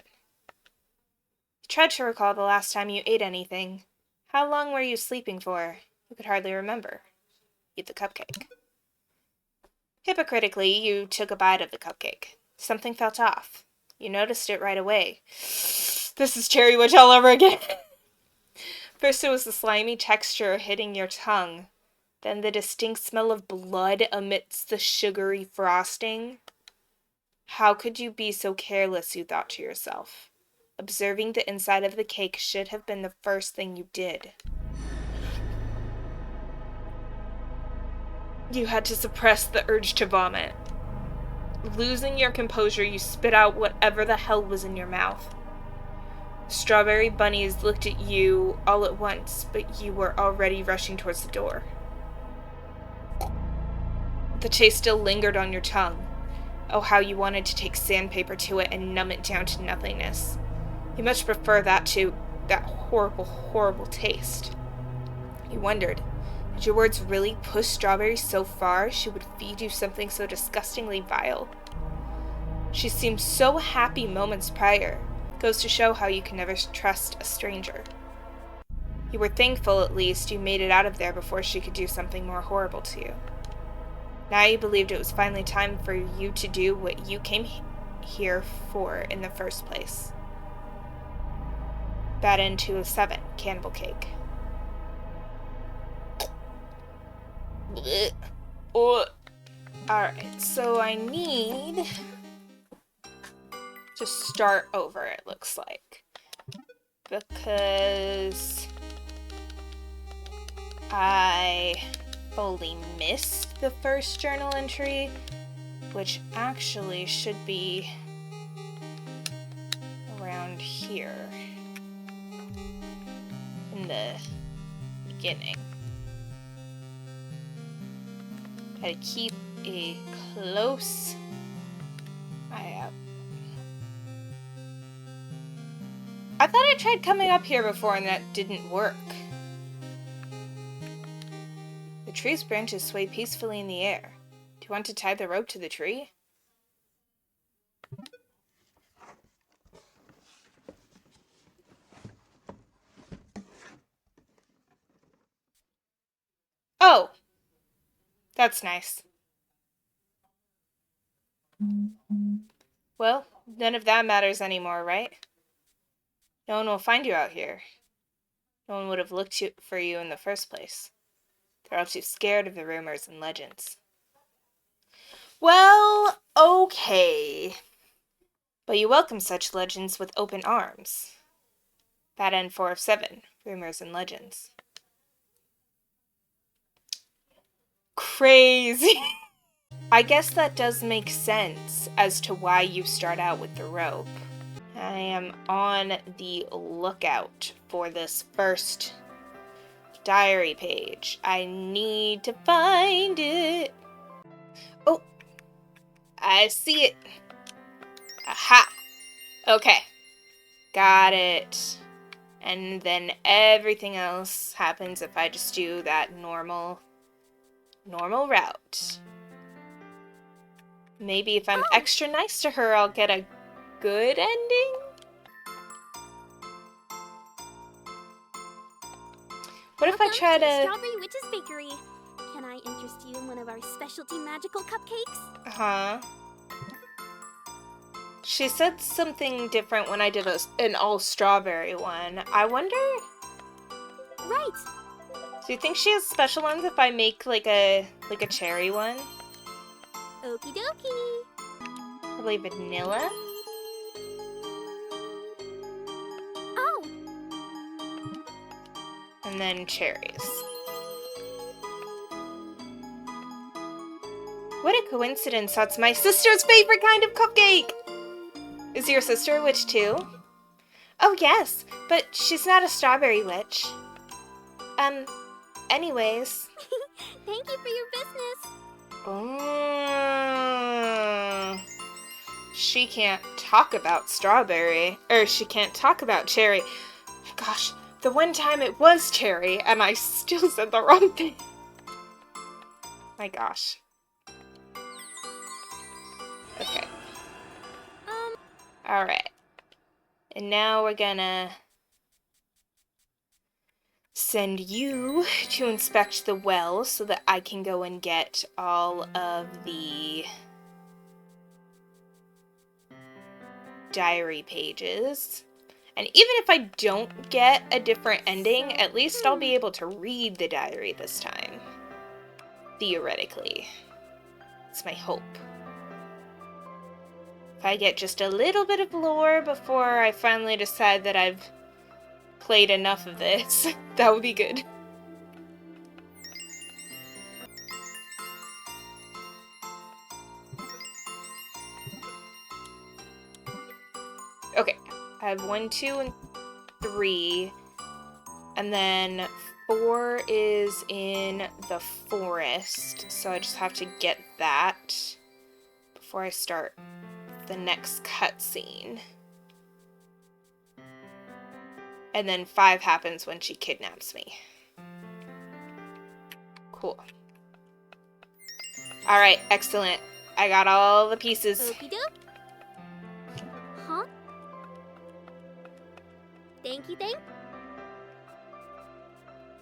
You tried to recall the last time you ate anything. How long were you sleeping for? You could hardly remember. Eat the cupcake. Hypocritically, you took a bite of the cupcake. Something felt off. You noticed it right away. This is cherry witch all over again. First it was the slimy texture hitting your tongue, then the distinct smell of blood amidst the sugary frosting. How could you be so careless, you thought to yourself. Observing the inside of the cake should have been the first thing you did. You had to suppress the urge to vomit. Losing your composure, you spit out whatever the hell was in your mouth. Strawberry bunnies looked at you all at once, but you were already rushing towards the door. The taste still lingered on your tongue. Oh, how you wanted to take sandpaper to it and numb it down to nothingness. You much prefer that to that horrible, horrible taste. You wondered, did your words really push Strawberry so far she would feed you something so disgustingly vile? She seemed so happy moments prior. Goes to show how you can never trust a stranger. You were thankful, at least, you made it out of there before she could do something more horrible to you. Now you believed it was finally time for you to do what you came here for in the first place. Bad End 207, Cannibal Cake. Alright, so I need to start over, it looks like. Because I fully missed the first journal entry, which actually should be around here in the beginning. I had to keep a close eye out. I thought I tried coming up here before and that didn't work. The tree's branches sway peacefully in the air. Do you want to tie the rope to the tree? Oh! That's nice. Well, none of that matters anymore, right? No one will find you out here. No one would have looked for you in the first place. They're all too scared of the rumors and legends. Well, okay. But you welcome such legends with open arms. Bad End 4 of 7, Rumors and Legends. Crazy! I guess that does make sense as to why you start out with the rope. I am on the lookout for this first diary page. I need to find it. Oh, I see it. Aha. Okay. Got it. And then everything else happens if I just do that normal route. Maybe if I'm extra nice to her, I'll get a good ending? What if I try to... Strawberry Witch's Bakery. Can I interest you in one of our specialty magical cupcakes? Uh-huh. She said something different when I did an all-strawberry one. I wonder... Right. Do you think she has special ones if I make like a cherry one? Okie dokie. Probably vanilla? Oh. And then cherries. What a coincidence, that's my sister's favorite kind of cupcake! Is your sister a witch too? Oh yes, but she's not a strawberry witch. Anyways. Thank you for your business. She can't talk about strawberry, or she can't talk about cherry. Gosh, the one time it was cherry, and I still said the wrong thing. My gosh. Okay. Alright. And now we're gonna send you to inspect the well so that I can go and get all of the diary pages. And even if I don't get a different ending, at least I'll be able to read the diary this time. Theoretically. It's my hope. If I get just a little bit of lore before I finally decide that I've played enough of this, that would be good. Okay, I have 1, 2, and 3, and then 4 is in the forest, so I just have to get that before I start the next cutscene. And then 5 happens when she kidnaps me. Cool. Alright, excellent. I got all the pieces. Okie doke. Huh? Thanky thank.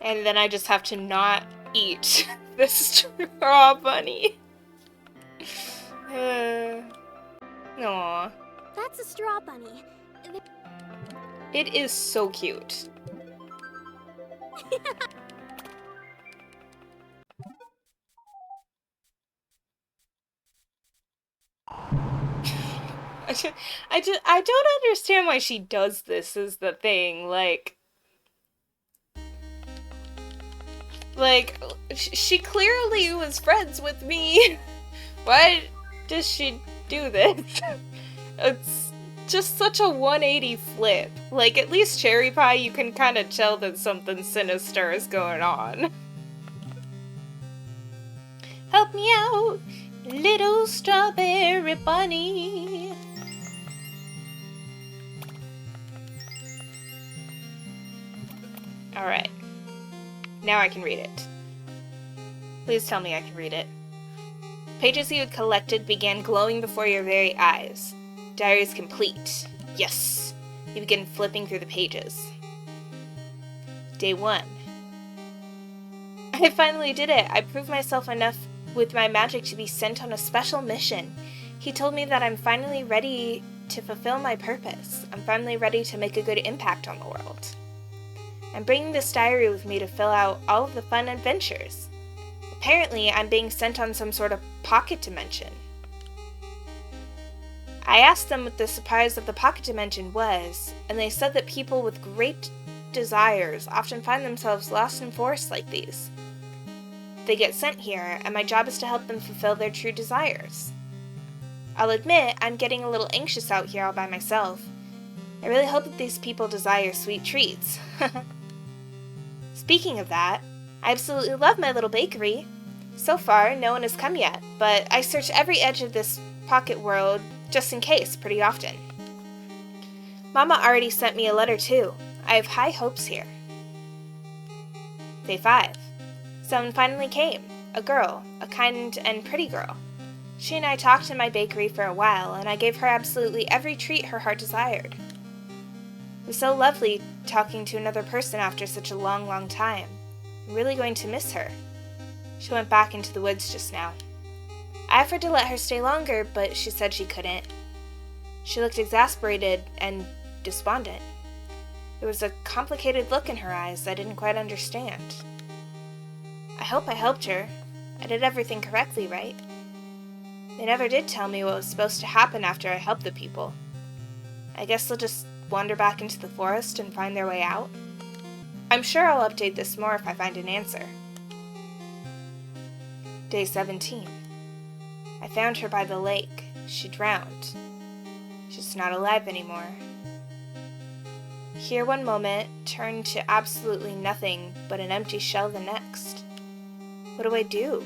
And then I just have to not eat the straw bunny. Aww. That's a straw bunny. It is so cute. I don't understand why she does this, is the thing. Like, she clearly was friends with me. Why does she do this? It's just such a 180 flip. Like, at least Cherry Pie, you can kind of tell that something sinister is going on. Help me out, little strawberry bunny. Alright. Now I can read it. Please tell me I can read it. Pages you had collected began glowing before your very eyes. Diary is complete. Yes! You begin flipping through the pages. Day 1. I finally did it! I proved myself enough with my magic to be sent on a special mission. He told me that I'm finally ready to fulfill my purpose. I'm finally ready to make a good impact on the world. I'm bringing this diary with me to fill out all of the fun adventures. Apparently, I'm being sent on some sort of pocket dimension. I asked them what the surprise of the pocket dimension was, and they said that people with great desires often find themselves lost in forests like these. They get sent here, and my job is to help them fulfill their true desires. I'll admit, I'm getting a little anxious out here all by myself. I really hope that these people desire sweet treats. Speaking of that, I absolutely love my little bakery. So far, no one has come yet, but I search every edge of this pocket world just in case pretty often. Mama already sent me a letter too. I have high hopes here. Day 5. Someone finally came. A girl, a kind and pretty girl. She and I talked in my bakery for a while, and I gave her absolutely every treat her heart desired. It was so lovely talking to another person after such a long, long time. I'm really going to miss her. She went back into the woods just now. I offered to let her stay longer, but she said she couldn't. She looked exasperated and despondent. There was a complicated look in her eyes I didn't quite understand. I hope I helped her. I did everything correctly, right? They never did tell me what was supposed to happen after I helped the people. I guess they'll just wander back into the forest and find their way out. I'm sure I'll update this more if I find an answer. Day 17. I found her by the lake. She drowned. She's not alive anymore. Here one moment turned to absolutely nothing but an empty shell the next. What do I do?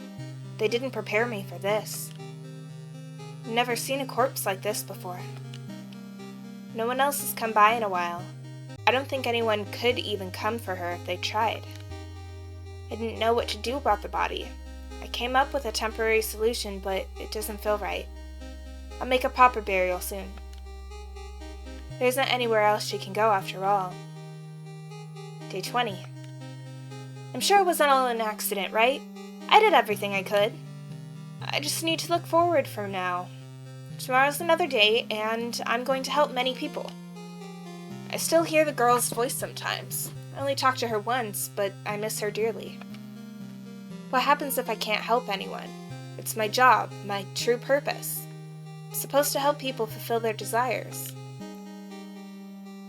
They didn't prepare me for this. I've never seen a corpse like this before. No one else has come by in a while. I don't think anyone could even come for her if they tried. I didn't know what to do about the body. I came up with a temporary solution, but it doesn't feel right. I'll make a proper burial soon. There isn't anywhere else she can go after all. Day 20. I'm sure it wasn't all an accident, right? I did everything I could. I just need to look forward from now. Tomorrow's another day, and I'm going to help many people. I still hear the girl's voice sometimes. I only talked to her once, but I miss her dearly. What happens if I can't help anyone? It's my job, my true purpose. I'm supposed to help people fulfill their desires.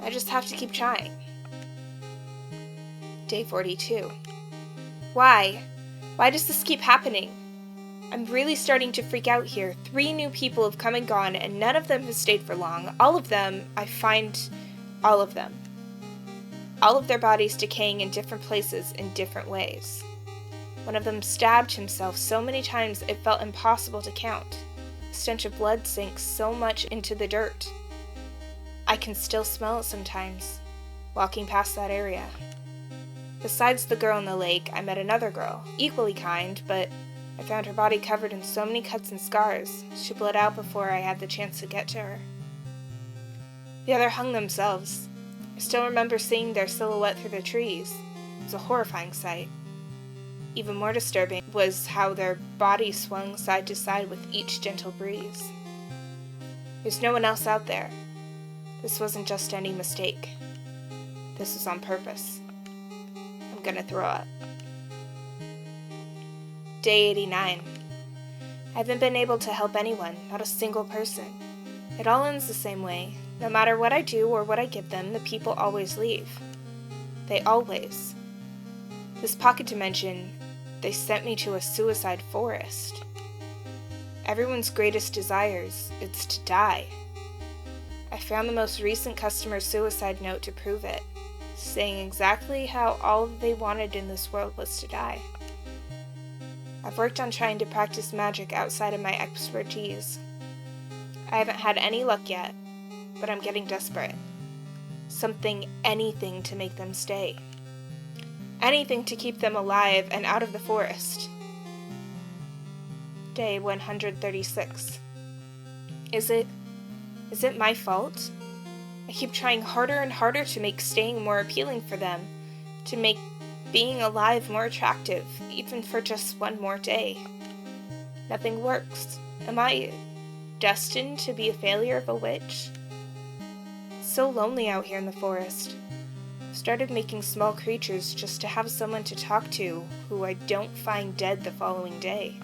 I just have to keep trying. Day 42. Why? Why does this keep happening? I'm really starting to freak out here. 3 new people have come and gone, and none of them have stayed for long. All of them, I find all of them. All of their bodies decaying in different places in different ways. One of them stabbed himself so many times it felt impossible to count. The stench of blood sinks so much into the dirt. I can still smell it sometimes, walking past that area. Besides the girl in the lake, I met another girl, equally kind, but I found her body covered in so many cuts and scars. She bled out before I had the chance to get to her. The other hung themselves. I still remember seeing their silhouette through the trees. It was a horrifying sight. Even more disturbing was how their bodies swung side to side with each gentle breeze. There's no one else out there. This wasn't just any mistake. This was on purpose. I'm gonna throw up. Day 89. I haven't been able to help anyone, not a single person. It all ends the same way. No matter what I do or what I give them, the people always leave. They always. This pocket dimension, they sent me to a suicide forest. Everyone's greatest desires, it's to die. I found the most recent customer's suicide note to prove it, saying exactly how all they wanted in this world was to die. I've worked on trying to practice magic outside of my expertise. I haven't had any luck yet, but I'm getting desperate. Anything to make them stay. Anything to keep them alive and out of the forest. Day 136. Is it my fault? I keep trying harder and harder to make staying more appealing for them, to make being alive more attractive, even for just one more day. Nothing works. Am I destined to be a failure of a witch? It's so lonely out here in the forest. I've started making small creatures just to have someone to talk to who I don't find dead the following day.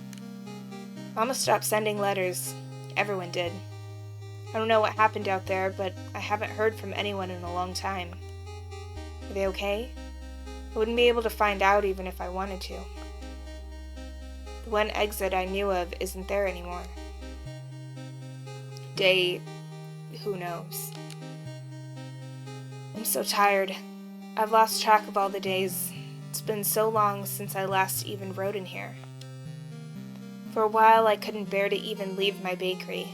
Mama stopped sending letters. Everyone did. I don't know what happened out there, but I haven't heard from anyone in a long time. Are they okay? I wouldn't be able to find out even if I wanted to. The one exit I knew of isn't there anymore. Day, who knows? I'm so tired. I've lost track of all the days. It's been so long since I last even rode in here. For a while I couldn't bear to even leave my bakery.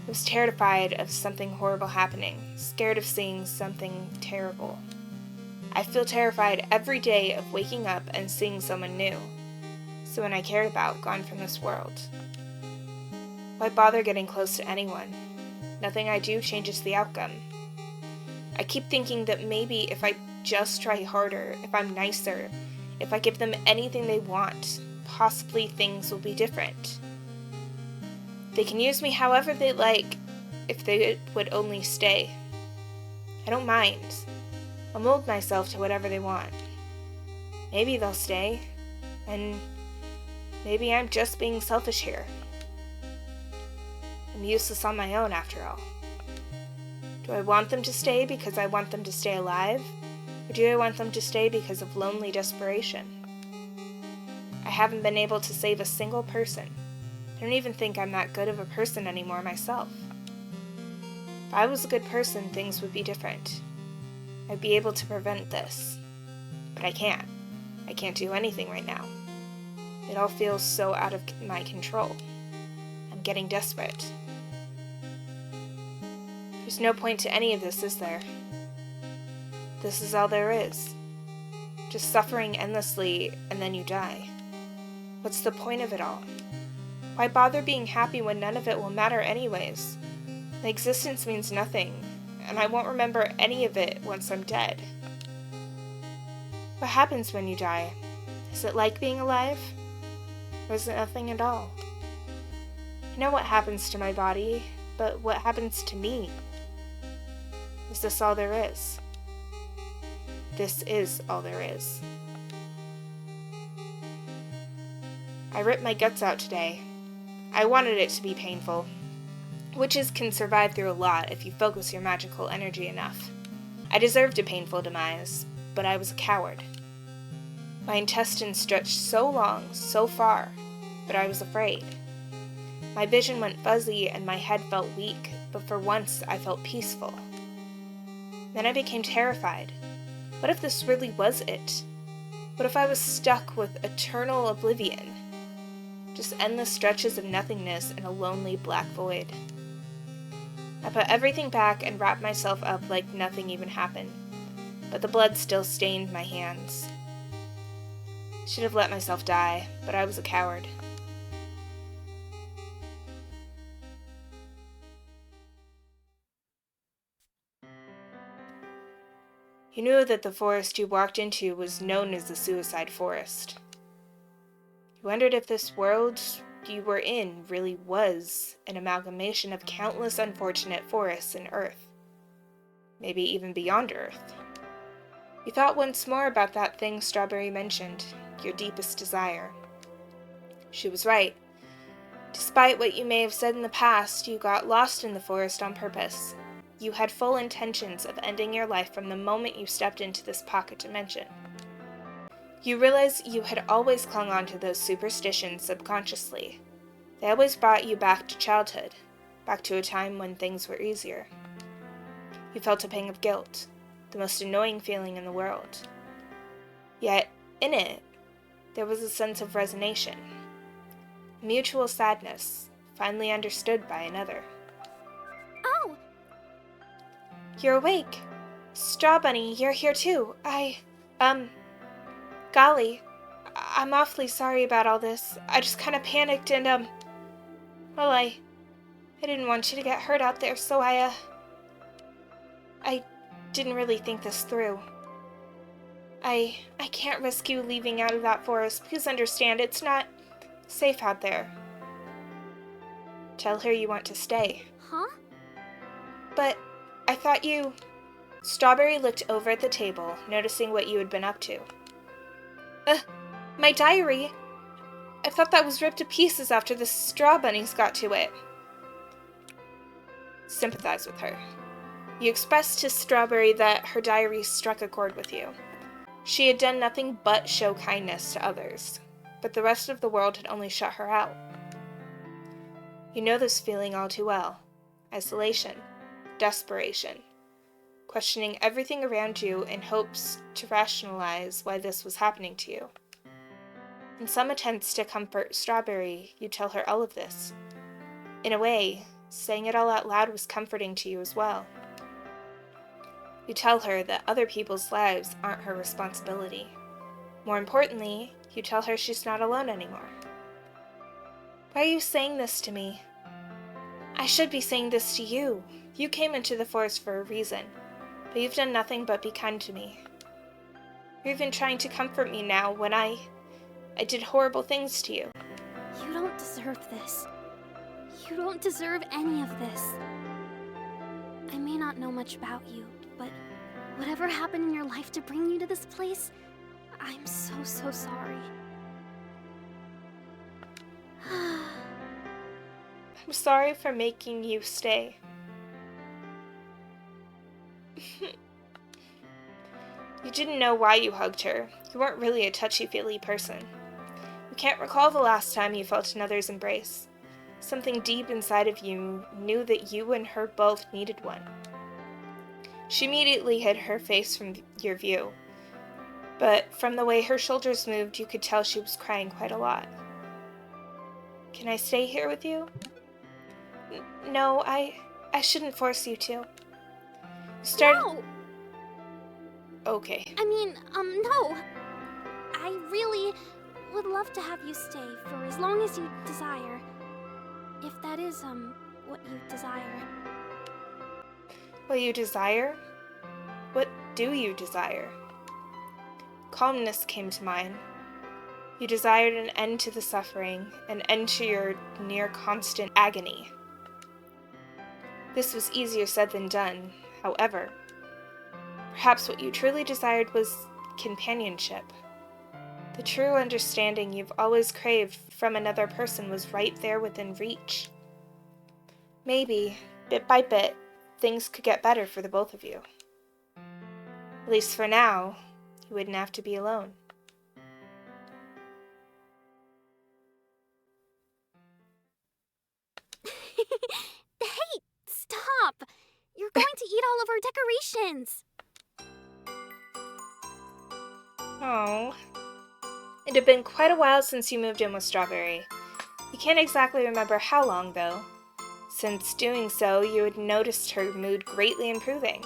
I was terrified of something horrible happening, scared of seeing something terrible. I feel terrified every day of waking up and seeing someone new, someone I care about gone from this world. Why bother getting close to anyone? Nothing I do changes the outcome. I keep thinking that maybe if I just try harder, if I'm nicer, if I give them anything they want, possibly things will be different. They can use me however they like, if they would only stay. I don't mind. I'll mold myself to whatever they want. Maybe they'll stay, and maybe I'm just being selfish here. I'm useless on my own, after all. Do I want them to stay because I want them to stay alive? Or do I want them to stay because of lonely desperation? I haven't been able to save a single person. I don't even think I'm that good of a person anymore myself. If I was a good person, things would be different. I'd be able to prevent this. But I can't. I can't do anything right now. It all feels so out of my control. I'm getting desperate. There's no point to any of this, is there? This is all there is. Just suffering endlessly, and then you die. What's the point of it all? Why bother being happy when none of it will matter anyways? My existence means nothing, and I won't remember any of it once I'm dead. What happens when you die? Is it like being alive? Or is it nothing at all? I know what happens to my body, but what happens to me? Is this all there is? This is all there is. I ripped my guts out today. I wanted it to be painful. Witches can survive through a lot if you focus your magical energy enough. I deserved a painful demise, but I was a coward. My intestines stretched so long, so far, but I was afraid. My vision went fuzzy and my head felt weak, but for once I felt peaceful. Then I became terrified. What if this really was it? What if I was stuck with eternal oblivion? Just endless stretches of nothingness in a lonely black void. I put everything back and wrapped myself up like nothing even happened, but the blood still stained my hands. Should have let myself die, but I was a coward. You knew that the forest you walked into was known as the Suicide Forest. You wondered if this world you were in really was an amalgamation of countless unfortunate forests in Earth. Maybe even beyond Earth. You thought once more about that thing Strawberry mentioned, your deepest desire. She was right. Despite what you may have said in the past, you got lost in the forest on purpose. You had full intentions of ending your life from the moment you stepped into this pocket dimension. You realized you had always clung on to those superstitions subconsciously. They always brought you back to childhood, back to a time when things were easier. You felt a pang of guilt, the most annoying feeling in the world. Yet, in it, there was a sense of resignation, mutual sadness, finally understood by another. Oh! You're awake. Straw Bunny, you're here too. Golly, I'm awfully sorry about all this. I just kind of panicked and, well, I didn't want you to get hurt out there, so I didn't really think this through. I can't risk you leaving out of that forest. Please understand, it's not safe out there. Tell her you want to stay. Huh? But I thought you... Strawberry looked over at the table, noticing what you had been up to. My diary! I thought that was ripped to pieces after the straw bunnies got to it. Sympathize with her. You expressed to Strawberry that her diary struck a chord with you. She had done nothing but show kindness to others, but the rest of the world had only shut her out. You know this feeling all too well. Isolation, desperation, questioning everything around you in hopes to rationalize why this was happening to you. In some attempts to comfort Strawberry, you tell her all of this. In a way, Saying it all out loud was comforting to you as well. You tell her that other people's lives aren't her responsibility. More importantly, you tell her she's not alone anymore. Why are you saying this to me? I should be saying this to you. You came into the forest for a reason, but you've done nothing but be kind to me. You're even trying to comfort me now when I did horrible things to you. You don't deserve this. You don't deserve any of this. I may not know much about you, but whatever happened in your life to bring you to this place, I'm so sorry. I'm sorry for making you stay. You didn't know why you hugged her. You weren't really a touchy-feely person. You can't recall the last time you felt another's embrace. Something deep inside of you knew that you and her both needed one. She immediately hid her face from your view, but from the way her shoulders moved, you could tell she was crying quite a lot. Can I stay here with you? No, I shouldn't force you to. No! Okay. I mean, no. I really would love to have you stay for as long as you desire. If that is, what you desire. What you desire? What do you desire? Calmness came to mind. You desired an end to the suffering, an end to your near-constant agony. This was easier said than done, however. Perhaps what you truly desired was companionship. The true understanding you've always craved from another person was right there within reach. Maybe, bit by bit, things could get better for the both of you. At least for now, you wouldn't have to be alone. Hey, stop! You're going to eat all of our decorations! Oh. It had been quite a while since you moved in with Strawberry. You can't exactly remember how long, though. Since doing so, you had noticed her mood greatly improving.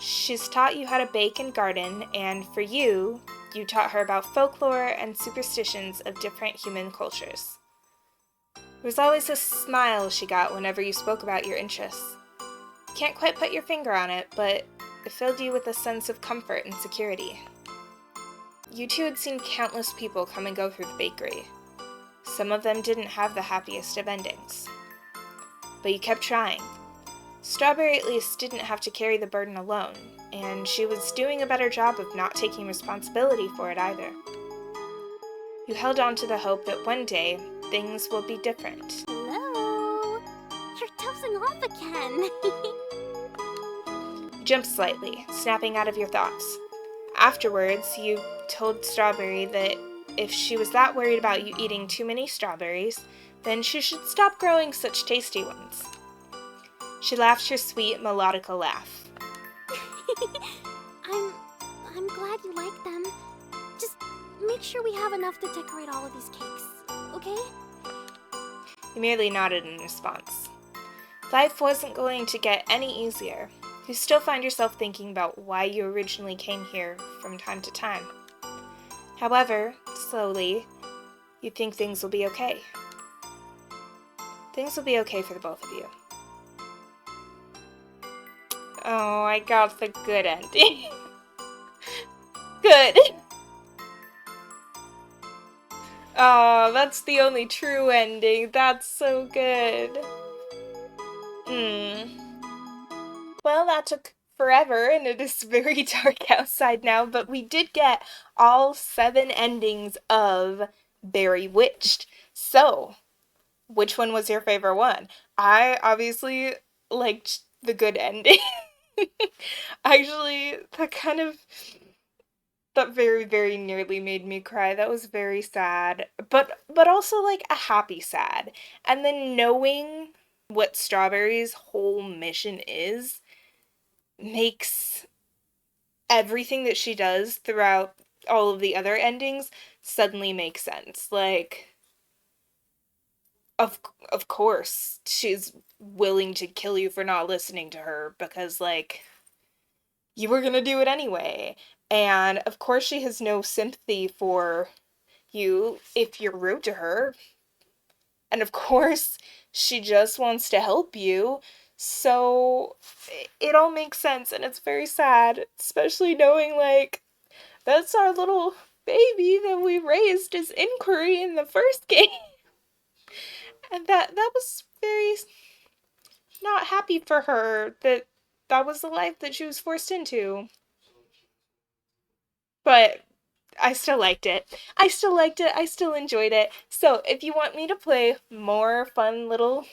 She's taught you how to bake and garden, and for you taught her about folklore and superstitions of different human cultures. There was always a smile she got whenever you spoke about your interests. You can't quite put your finger on it, but it filled you with a sense of comfort and security. You two had seen countless people come and go through the bakery. Some of them didn't have the happiest of endings. But you kept trying. Strawberry at least didn't have to carry the burden alone, and she was doing a better job of not taking responsibility for it either. You held on to the hope that one day, things will be different. Hello? You're dozing off again. You jumped slightly, snapping out of your thoughts. Afterwards, you told Strawberry that if she was that worried about you eating too many strawberries, then she should stop growing such tasty ones. She laughed her sweet, melodical laugh. I'm glad you like them. Just make sure we have enough to decorate all of these cakes, okay? You merely nodded in response. Life wasn't going to get any easier. You still find yourself thinking about why you originally came here from time to time. However, slowly, you think things will be okay. Things will be okay for the both of you. Oh, I got the good ending. Good. Oh, that's the only true ending. That's so good. Well, that took forever, and it is very dark outside now, but we did get all 7 endings of Berrywitched. So, which one was your favorite one? I obviously liked the good ending. Actually, that very, very nearly made me cry. That was very sad, but also like a happy sad. And then knowing what Strawberry's whole mission is makes everything that she does throughout all of the other endings suddenly make sense. Like, of of course she's willing to kill you for not listening to her because like you were gonna do it anyway. And of course she has no sympathy for you if you're rude to her. And of course she just wants to help you. So it all makes sense and it's very sad, especially knowing like that's our little baby that we raised as inquiry in the first game. And that was very not happy for her that that was the life that she was forced into. But I still liked it. I still liked it. I still enjoyed it. So, if you want me to play more fun little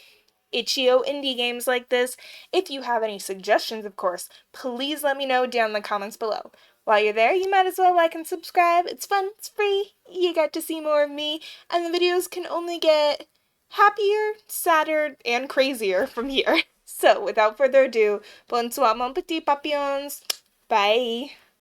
itch.io indie games like this, if you have any suggestions, of course, please let me know down in the comments below. While you're there, you might as well like and subscribe. It's fun, it's free, you get to see more of me, and the videos can only get happier, sadder, and crazier from here. So, without further ado, bonsoir mon petit papillons. Bye.